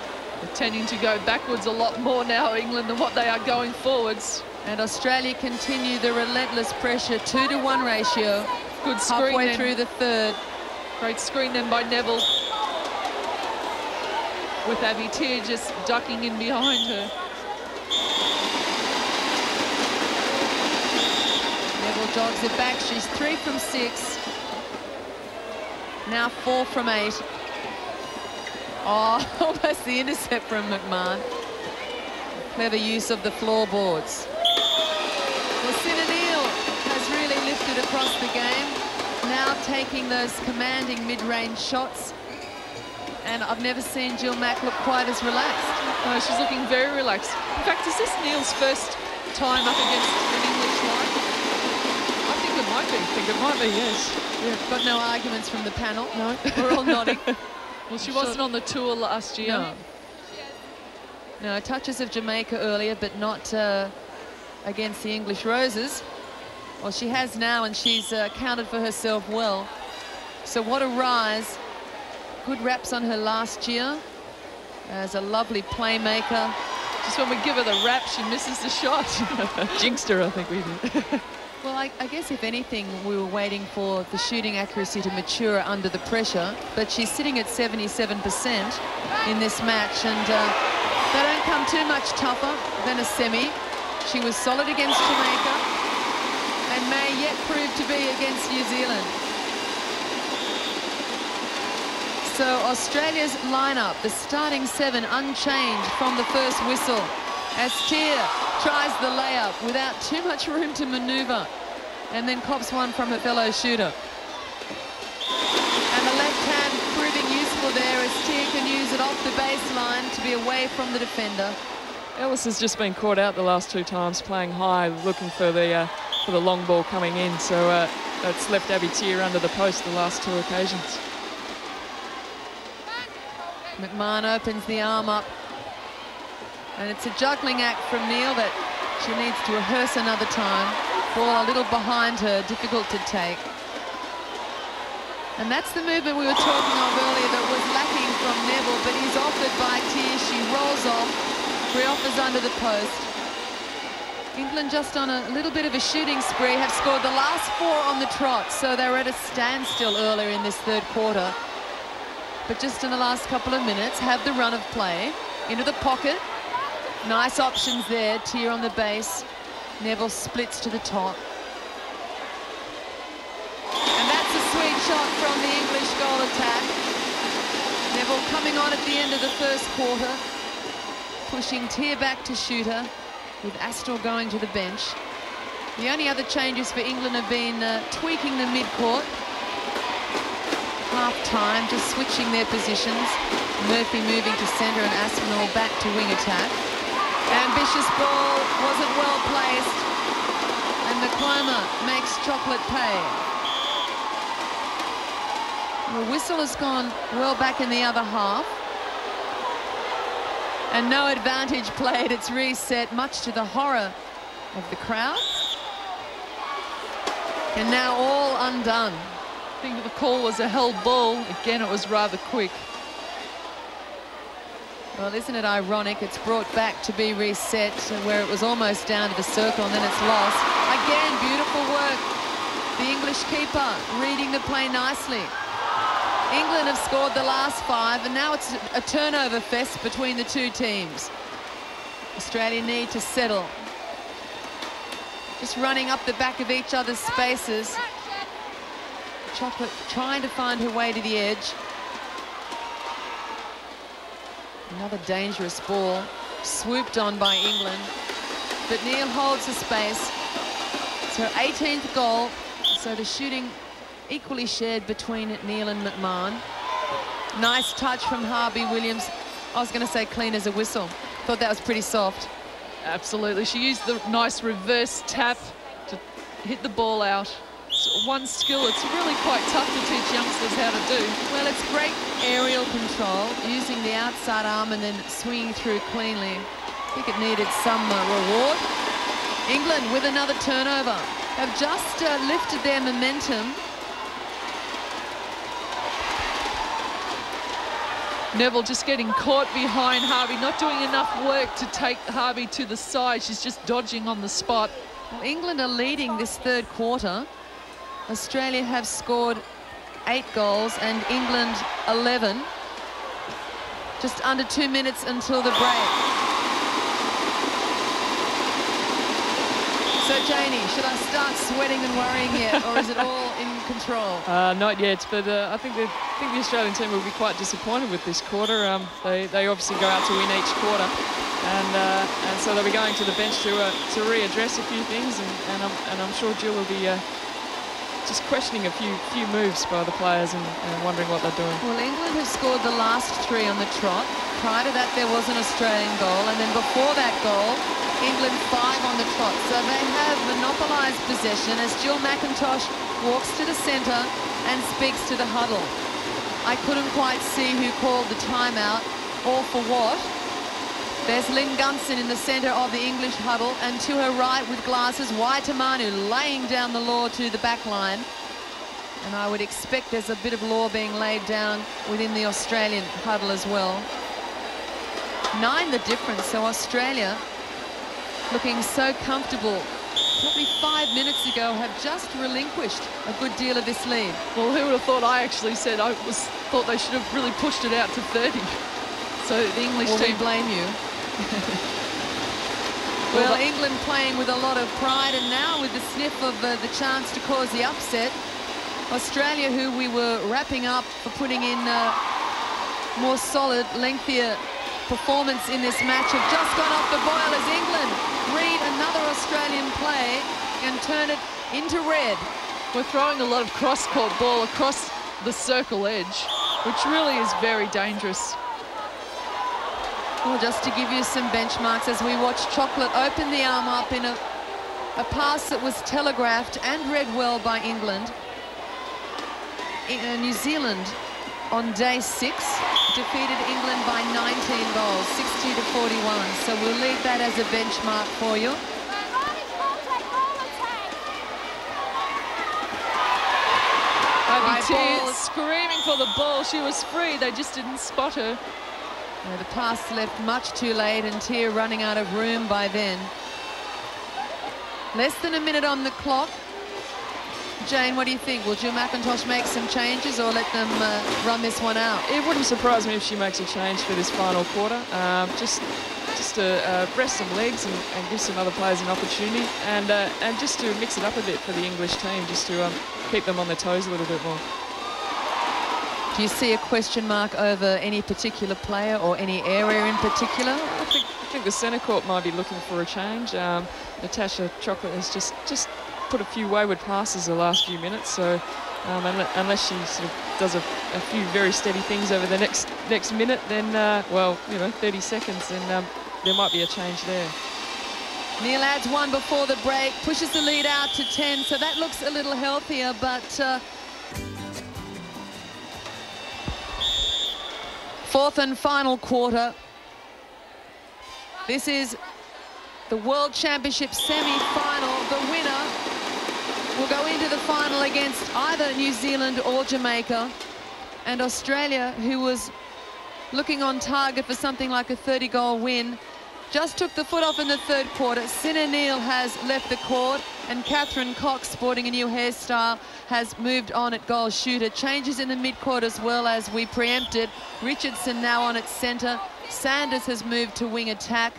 They're tending to go backwards a lot more now, England, than what they are going forwards. And Australia continue the relentless pressure, 2-to-1 ratio. Good screen halfway then. Through the third. Great screen then by Neville. With Abby Tia just ducking in behind her. Neville jogs it back. She's 3 from 6. Now 4 from 8. Oh, almost the intercept from McMahon. Clever use of the floorboards. Well, Sina Neal has really lifted across the game. Now taking those commanding mid-range shots. And I've never seen Jill Mack look quite as relaxed. No, she's looking very relaxed. In fact, is this Neil's first time up against an English line? I think it might be. I think it might be, yes. Yeah. Got no arguments from the panel. No. We're all nodding. Well, she wasn't on the tour last year. No. No, touches of Jamaica earlier, but not against the English Roses. Well, she has now, and she's counted for herself well. So what a rise. Good raps on her last year as a lovely playmaker. Just when we give her the rap, she misses the shot. Jinxed her, I think we did. Well, I guess if anything, we were waiting for the shooting accuracy to mature under the pressure, but she's sitting at 77% in this match, and they don't come too much tougher than a semi. She was solid against Jamaica and may yet prove to be against New Zealand. So Australia's lineup, the starting 7 unchanged from the first whistle as Tia tries the layup without too much room to maneuver and then cops one from her fellow shooter. And the left hand proving useful there as Tia can use it off the baseline to be away from the defender. Ellis has just been caught out the last 2 times, playing high, looking for the long ball coming in. So that's left Abby Tier under the post the last 2 occasions. McMahon opens the arm up. And it's a juggling act from Neil that she needs to rehearse another time. Ball a little behind her, difficult to take. And that's the movement we were talking of earlier that was lacking from Neville, but he's offered by Tier. She rolls off. Free offers under the post. England just on a little bit of a shooting spree, have scored the last 4 on the trot, so they were at a standstill earlier in this 3rd quarter. But just in the last couple of minutes, have the run of play into the pocket. Nice options there. Tier on the base. Neville splits to the top. And that's a sweet shot from the English goal attack. Neville coming on at the end of the 1st quarter, pushing Tier back to shooter, with Astor going to the bench. The only other changes for England have been tweaking the mid-court. Half-time, just switching their positions. Murphy moving to centre and Aspinall back to wing attack. Ambitious ball, wasn't well placed. And Nkrumah makes Chocolate pay. The whistle has gone well back in the other half. And no advantage played. It's reset, much to the horror of the crowd. And now all undone. I think the call was a held ball. Again, it was rather quick. Well, isn't it ironic? It's brought back to be reset where it was almost down to the circle and then it's lost. Again, beautiful work. The English keeper reading the play nicely. England have scored the last 5 and now it's a turnover fest between the 2 teams. Australia need to settle. Just running up the back of each other's spaces. Chocolate trying to find her way to the edge. Another dangerous ball, swooped on by England. But Neil holds the space. It's her 18th goal, so the shooting equally shared between Neil and McMahon. Nice touch from Harvey Williams. I was going to say clean as a whistle. Thought that was pretty soft. Absolutely. She used the nice reverse tap to hit the ball out. So one skill it's really quite tough to teach youngsters how to do. Well, it's great aerial control, using the outside arm and then swinging through cleanly. I think it needed some reward. England with another turnover. Have just lifted their momentum. Neville just getting caught behind Harvey, not doing enough work to take Harvey to the side. She's just dodging on the spot. Well, England are leading this 3rd quarter. Australia have scored 8 goals and England 11. Just under 2 minutes until the break. So, Janie, should I start sweating and worrying yet, or is it all in control? Not yet, but I think the Australian team will be quite disappointed with this quarter. They obviously go out to win each quarter, and so they'll be going to the bench to readdress a few things, and I'm sure Jill will be just questioning a few moves by the players and wondering what they're doing. Well, England have scored the last 3 on the trot. Prior to that, there was an Australian goal, and then before that goal, England 5 on the trot. So they have monopolised possession as Jill McIntosh walks to the centre and speaks to the huddle. I couldn't quite see who called the timeout or for what. There's Lynn Gunson in the centre of the English huddle, and to her right with glasses, Waitamanu laying down the law to the back line. And I would expect there's a bit of law being laid down within the Australian huddle as well. 9 the difference, so Australia looking so comfortable. Probably 5 minutes ago have just relinquished a good deal of this lead. Well, who would have thought? I actually said thought they should have really pushed it out to 30. So the English team... we blame you. Well, England playing with a lot of pride, and now with the sniff of the chance to cause the upset. Australia, who we were wrapping up for putting in more solid, lengthier performance in this match, have just gone off the boil as England read another Australian play and turn it into red. We're throwing a lot of cross-court ball across the circle edge, which really is very dangerous. Well, just to give you some benchmarks as we watch Chocolate open the arm up in a a pass that was telegraphed and read well by England. New Zealand on day 6 defeated England by 19 goals, 60-41. So we'll leave that as a benchmark for you. Tea screaming for the ball. She was free. They just didn't spot her. Yeah, the pass left much too late, and Tia running out of room by then. Less than a minute on the clock. Jane, what do you think? Will Jill McIntosh make some changes or let them run this one out? It wouldn't surprise me if she makes a change for this final quarter. Just to rest some legs and give some other players an opportunity, and just to mix it up a bit for the English team, just to keep them on their toes a little bit more. Do you see a question mark over any particular player or any area in particular? I think the centre court might be looking for a change. Natasha Chocolate has just put a few wayward passes the last few minutes, so unless she sort of does a few very steady things over the next minute, then well, you know, 30 seconds, then there might be a change there. Neil adds one before the break, pushes the lead out to 10, so that looks a little healthier, but fourth and final quarter. This is the World Championship semi-final. The winner will go into the final against either New Zealand or Jamaica. And Australia, who was looking on target for something like a 30-goal win, just took the foot off in the third quarter. Sinna Neal has left the court, and Catherine Cox, sporting a new hairstyle, has moved on at goal shooter. Changes in the mid-court as well, as we preempted. Richardson now on at centre. Sanders has moved to wing attack.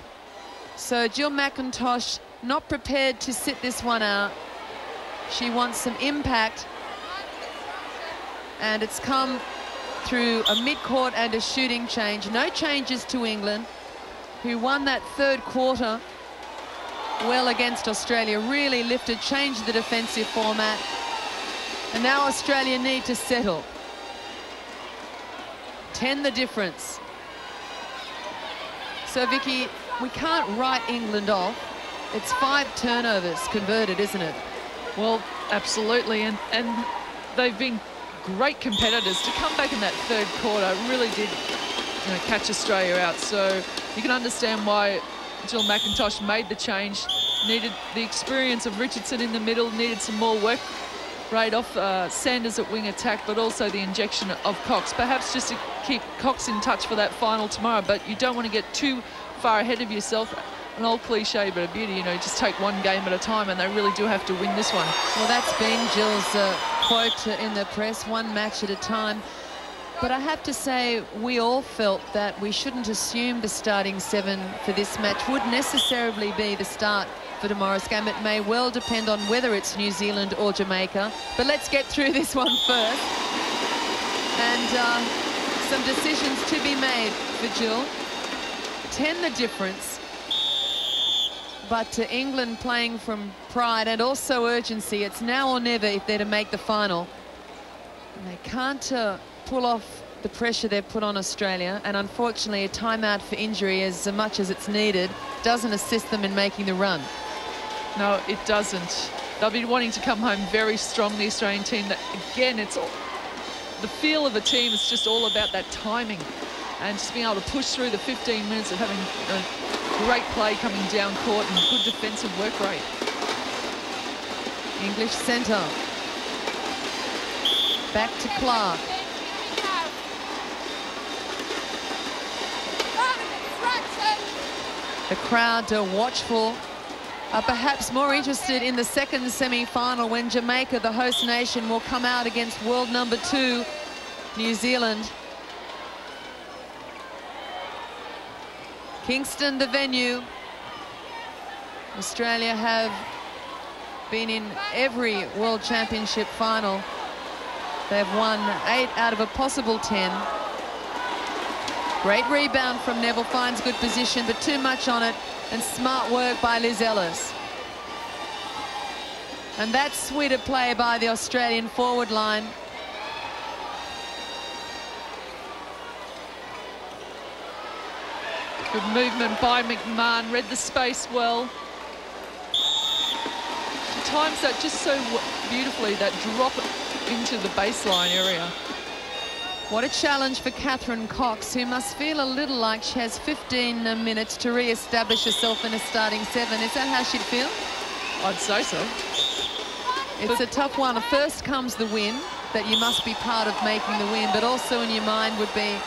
So Jill McIntosh not prepared to sit this one out. She wants some impact, and it's come through a mid-court and a shooting change. No changes to England, who won that third quarter well against Australia, really lifted, changed the defensive format, and now Australia need to settle. 10 the difference. So Vicky, we can't write England off. It's 5 turnovers converted, isn't it? Well, absolutely, and they've been great competitors. To come back in that third quarter really did, you know, catch Australia out. So you can understand why Jill McIntosh made the change. Needed the experience of Richardson in the middle, needed some more work rate off Sanders at wing attack, but also the injection of Cox, perhaps just to keep Cox in touch for that final tomorrow. But you don't want to get too far ahead of yourself. An old cliche, but a beauty, you know, just take one game at a time, and they really do have to win this one. Well, that's been Jill's quote in the press, one match at a time. But I have to say, we all felt that we shouldn't assume the starting 7 for this match would necessarily be the start for tomorrow's game. It may well depend on whether it's New Zealand or Jamaica. But let's get through this one first. And some decisions to be made for Jill. 10 the difference. But to England playing from pride and also urgency, it's now or never if they're to make the final. And they can't pull off the pressure they've put on Australia, and unfortunately a timeout for injury, as much as it's needed, doesn't assist them in making the run. No, it doesn't. They'll be wanting to come home very strong, the Australian team. That, again, it's all, the feel of a team is just all about that timing and just being able to push through the 15 minutes of having great play coming down court and good defensive work rate. English centre. Back to Clark. The crowd are watchful, are perhaps more interested in the second semi-final, when Jamaica, the host nation, will come out against world number 2, New Zealand. Kingston, the venue. Australia have been in every World Championship final. They've won 8 out of a possible 10. Great rebound from Neville, finds good position, but too much on it, and smart work by Liz Ellis. And that's sweeter play by the Australian forward line. Good movement by McMahon, read the space well. times that just so beautifully, that drop into the baseline area. What a challenge for Catherine Cox, who must feel a little like she has 15 minutes to re-establish herself in a starting 7. Is that how she'd feel? I'd say so. It's a tough one. First comes the win, that you must be part of making the win, but also in your mind would be,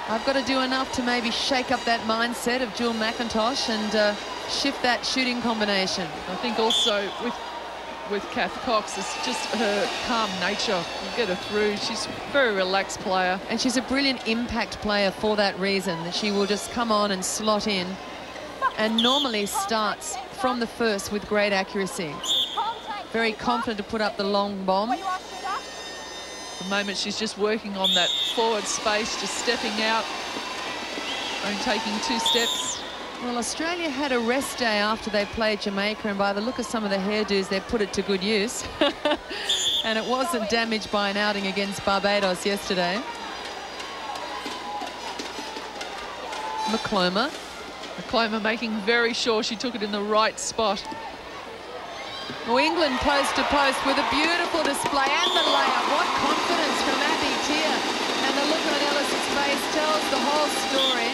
I've got to do enough to maybe shake up that mindset of Jewel McIntosh and shift that shooting combination. I think also with Kath Cox, it's just her calm nature. You get her through. She's a very relaxed player. And she's a brilliant impact player for that reason, that she will just come on and slot in and normally starts from the first with great accuracy. Very confident to put up the long bomb. At the moment, she's just working on that forward space, just stepping out, only taking 2 steps. Well, Australia had a rest day after they played Jamaica, and by the look of some of the hairdos, they've put it to good use. And it wasn't damaged by an outing against Barbados yesterday. McCloma making very sure she took it in the right spot. Well, England post to post with a beautiful display and the layup. What confidence from Abby Tier. And the look on Ellis's face tells the whole story.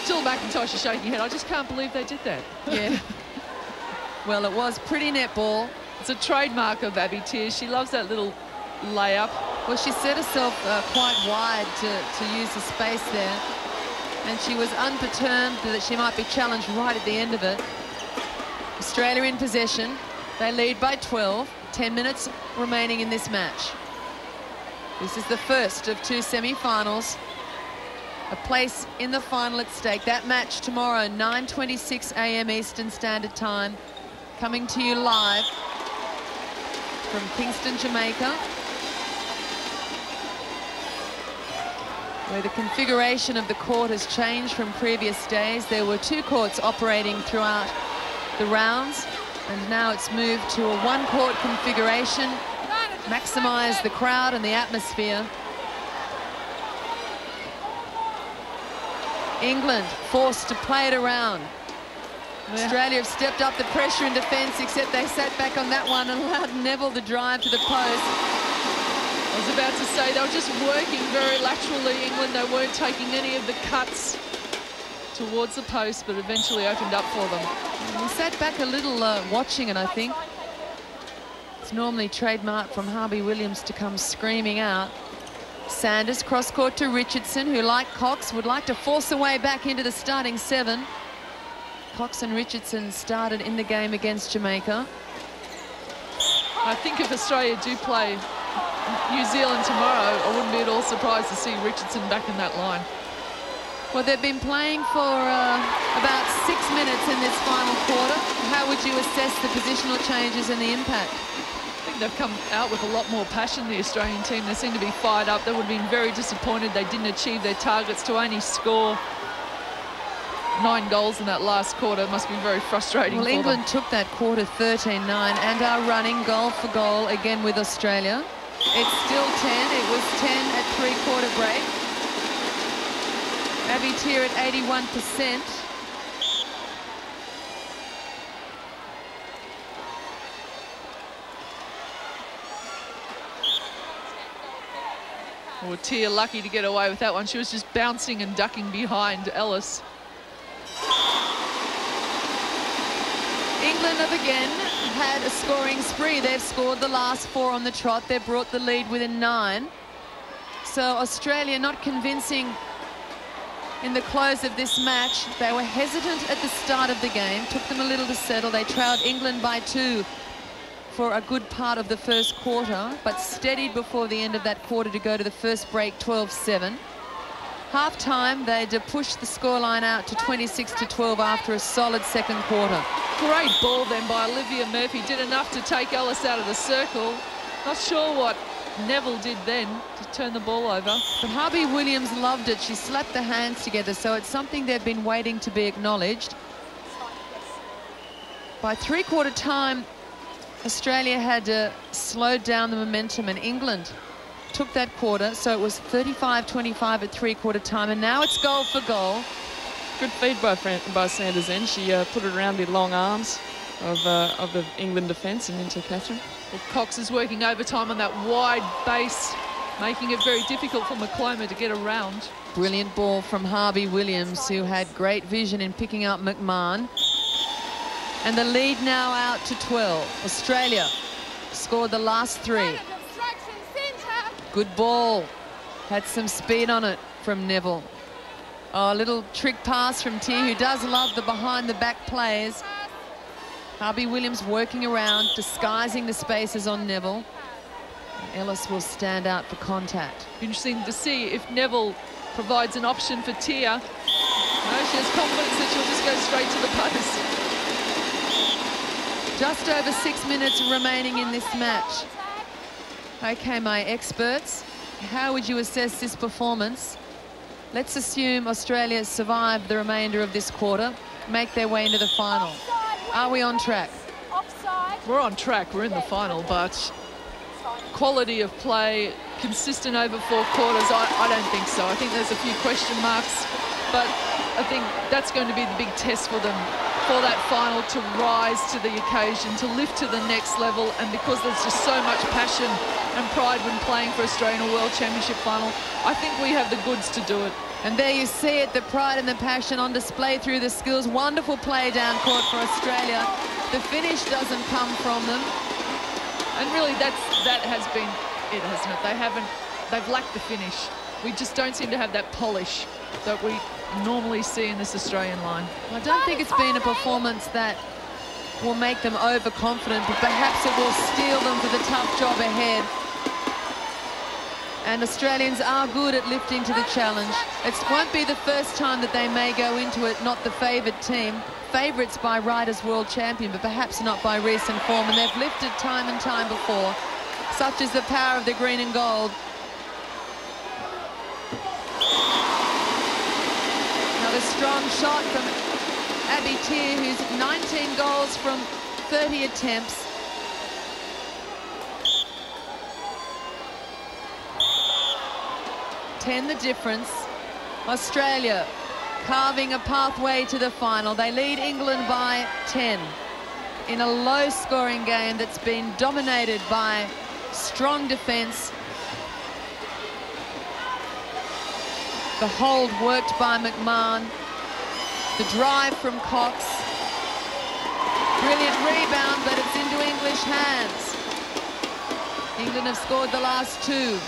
Jill McIntosh is shaking her head. I just can't believe they did that. Yeah. Well, it was pretty netball. It's a trademark of Abby Tier. She loves that little layup. Well, she set herself quite wide to use the space there. And she was unperturbed that she might be challenged right at the end of it. Australia in possession. They lead by 12. 10 minutes remaining in this match. This is the first of 2 semi-finals. A place in the final at stake. That match tomorrow, 9:26 a.m. Eastern Standard Time. Coming to you live from Kingston, Jamaica, where the configuration of the court has changed from previous days. There were 2 courts operating throughout the rounds, and now it's moved to a 1-court configuration. Maximise the crowd and the atmosphere. England forced to play it around. Yeah. Australia have stepped up the pressure in defence, except they sat back on that one and allowed Neville to drive to the post. I was about to say, they were just working very laterally, England. They weren't taking any of the cuts towards the post, but eventually opened up for them. And we sat back a little watching it, I think. It's normally trademark from Harvey Williams to come screaming out. Sanders cross-court to Richardson, who, like Cox, would like to force a way back into the starting 7. Cox and Richardson started in the game against Jamaica. I think if Australia do play New Zealand tomorrow, I wouldn't be at all surprised to see Richardson back in that line. Well, they've been playing for about 6 minutes in this final quarter. How would you assess the positional changes and the impact? I think they've come out with a lot more passion, the Australian team. They seem to be fired up. They would have been very disappointed they didn't achieve their targets. To only score 9 goals in that last quarter must be very frustrating. Well, for England them. took that quarter 13-9 and are running goal for goal again with Australia. It's still 10. It was 10 at 3-quarter break. Abby Tier at 81%. Well, Tier lucky to get away with that one. She was just bouncing and ducking behind Ellis. England have again had a scoring spree. They've scored the last 4 on the trot. They've brought the lead within 9. So Australia not convincing in the close of this match. They were hesitant at the start of the game. Took them a little to settle. They trailed England by 2 for a good part of the first quarter, but steadied before the end of that quarter to go to the first break 12-7. Half-time, they'd pushed the scoreline out to 26-12 after a solid second quarter. Great ball then by Olivia Murphy. Did enough to take Ellis out of the circle. Not sure what Neville did then to turn the ball over. But Harvey Williams loved it. She slapped the hands together, so it's something they've been waiting to be acknowledged. By 3-quarter time, Australia had slowed down the momentum, and England took that quarter, so it was 35-25 at 3-quarter time, and now it's goal for goal. Good feed by Sanders then. She put it around the long arms of the England defence and into Catherine. Well, Cox is working overtime on that wide base, making it very difficult for McCloma to get around. Brilliant ball from Harvey Williams, who had great vision in picking up McMahon. And the lead now out to 12. Australia scored the last 3. Good ball. Had some speed on it from Neville. Oh, a little trick pass from T, who does love the behind-the-back plays. Harvey Williams working around, disguising the spaces on Neville. Ellis will stand out for contact. Interesting to see if Neville provides an option for Tia. No, she has confidence that she'll just go straight to the post. Just over 6 minutes remaining in this match. Okay, my experts, how would you assess this performance? Let's assume Australia survive the remainder of this quarter, make their way into the final. Are we on track? We're on track, we're in the final, but quality of play, consistent over 4 quarters, I don't think so. I think there's a few question marks, but I think that's going to be the big test for them, for that final to rise to the occasion, to lift to the next level. And because there's just so much passion and pride when playing for Australian World Championship final, I think we have the goods to do it. And there you see it, the pride and the passion on display through the skills. Wonderful play down court for Australia. The finish doesn't come from them. And really that has been it, hasn't it? They've lacked the finish. We just don't seem to have that polish that we normally see in this Australian line. I don't think it's been a performance that will make them overconfident, but perhaps it will steel them for the tough job ahead. And Australians are good at lifting to the challenge. It won't be the first time that they may go into it not the favoured team. Favourites by right as world champion, but perhaps not by recent form. And they've lifted time and time before. Such is the power of the green and gold. Another strong shot from Abby Tier, who's 19 goals from 30 attempts. The difference. Australia carving a pathway to the final. They lead England by 10 in a low-scoring game that's been dominated by strong defence. The hold worked by McMahon. The drive from Cox. Brilliant rebound, but it's into English hands. England have scored the last 2.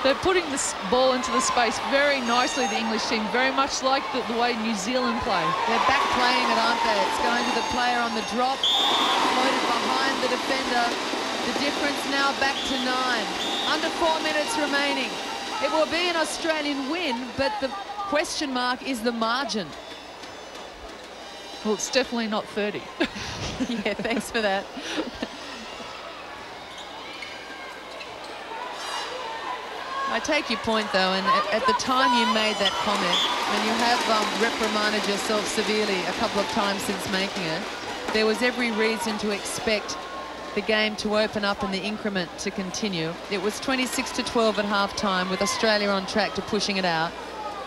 They're putting this ball into the space very nicely, the English team, very much like the way New Zealand play. They're back playing it, aren't they? It's going to the player on the drop, floated behind the defender. The difference now back to 9. Under 4 minutes remaining. It will be an Australian win, but the question mark is the margin. Well, it's definitely not 30. Yeah, thanks for that. I take your point, though, and at the time you made that comment, and you have reprimanded yourself severely a couple of times since making it, there was every reason to expect the game to open up and the increment to continue. It was 26-12 at half-time, with Australia on track to pushing it out.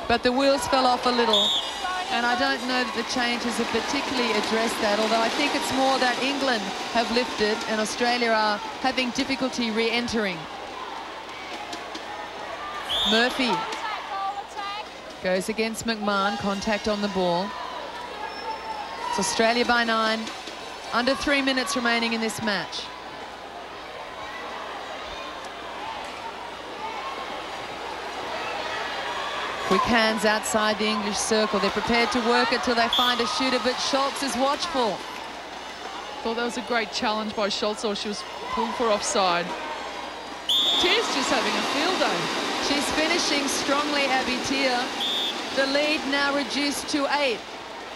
But the wheels fell off a little, and I don't know that the changes have particularly addressed that, although I think it's more that England have lifted and Australia are having difficulty re-entering. Murphy goes against McMahon, contact on the ball. It's Australia by 9, under 3 minutes remaining in this match. Quick hands outside the English circle. They're prepared to work it till they find a shooter, but Schultz is watchful. Thought that was a great challenge by Schultz, or she was pulled for offside. Tier's just having a field day. She's finishing strongly, Abby Tier. The lead now reduced to 8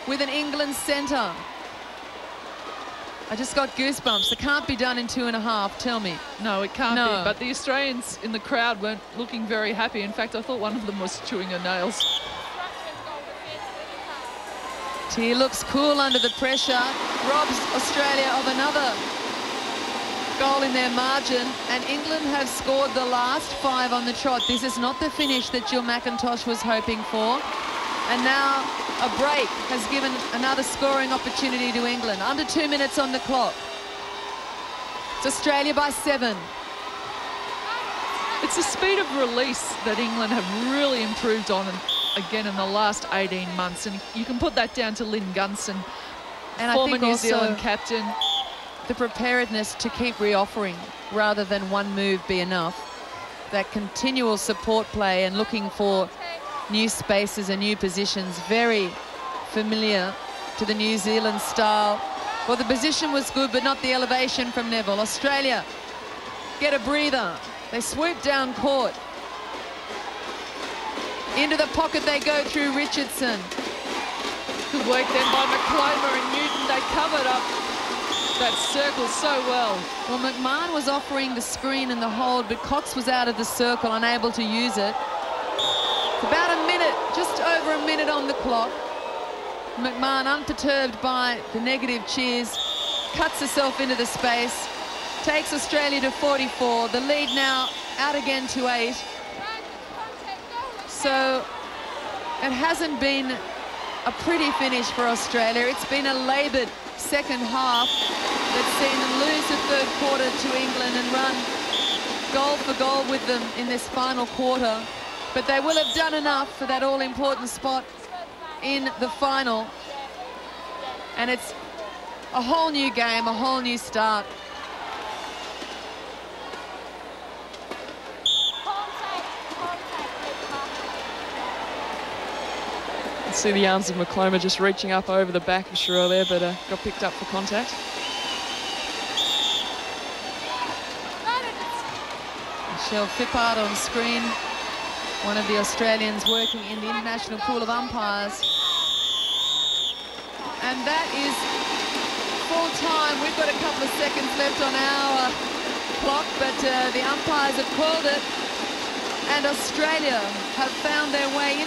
with an England centre. I just got goosebumps. It can't be done in 2.5, tell me. No, it can't be. But the Australians in the crowd weren't looking very happy. In fact, I thought one of them was chewing her nails. Tier looks cool under the pressure. Robs Australia of another goal in their margin, and England have scored the last 5 on the trot. This is not the finish that Jill McIntosh was hoping for. And now a break has given another scoring opportunity to England. Under 2 minutes on the clock. It's Australia by 7. It's the speed of release that England have really improved on, again, in the last 18 months. And you can put that down to Lynn Gunson, and former I think New Zealand captain. The preparedness to keep re-offering rather than one move be enough. That continual support play and looking for new spaces and new positions, very familiar to the New Zealand style. Well, the position was good, but not the elevation from Neville. Australia get a breather. They swoop down court. Into the pocket they go through Richardson. Good work then by McCloma and Newton. They covered up that circle so well. Well, McMahon was offering the screen and the hold, but Cox was out of the circle, unable to use it. It's about a minute, just over a minute on the clock. McMahon, unperturbed by the negative cheers, cuts herself into the space, takes Australia to 44. The lead now out again to 8. So it hasn't been a pretty finish for Australia. It's been a laboured second half that's seen them lose the third quarter to England and run goal for goal with them in this final quarter. But they will have done enough for that all-important spot in the final. And it's a whole new game, a whole new start. See the arms of McCloma just reaching up over the back of Sherrill there, but got picked up for contact. Michelle Fippard on screen, one of the Australians working in the international pool of umpires. And that is full time. We've got a couple of seconds left on our clock, but the umpires have called it, and Australia have found their way into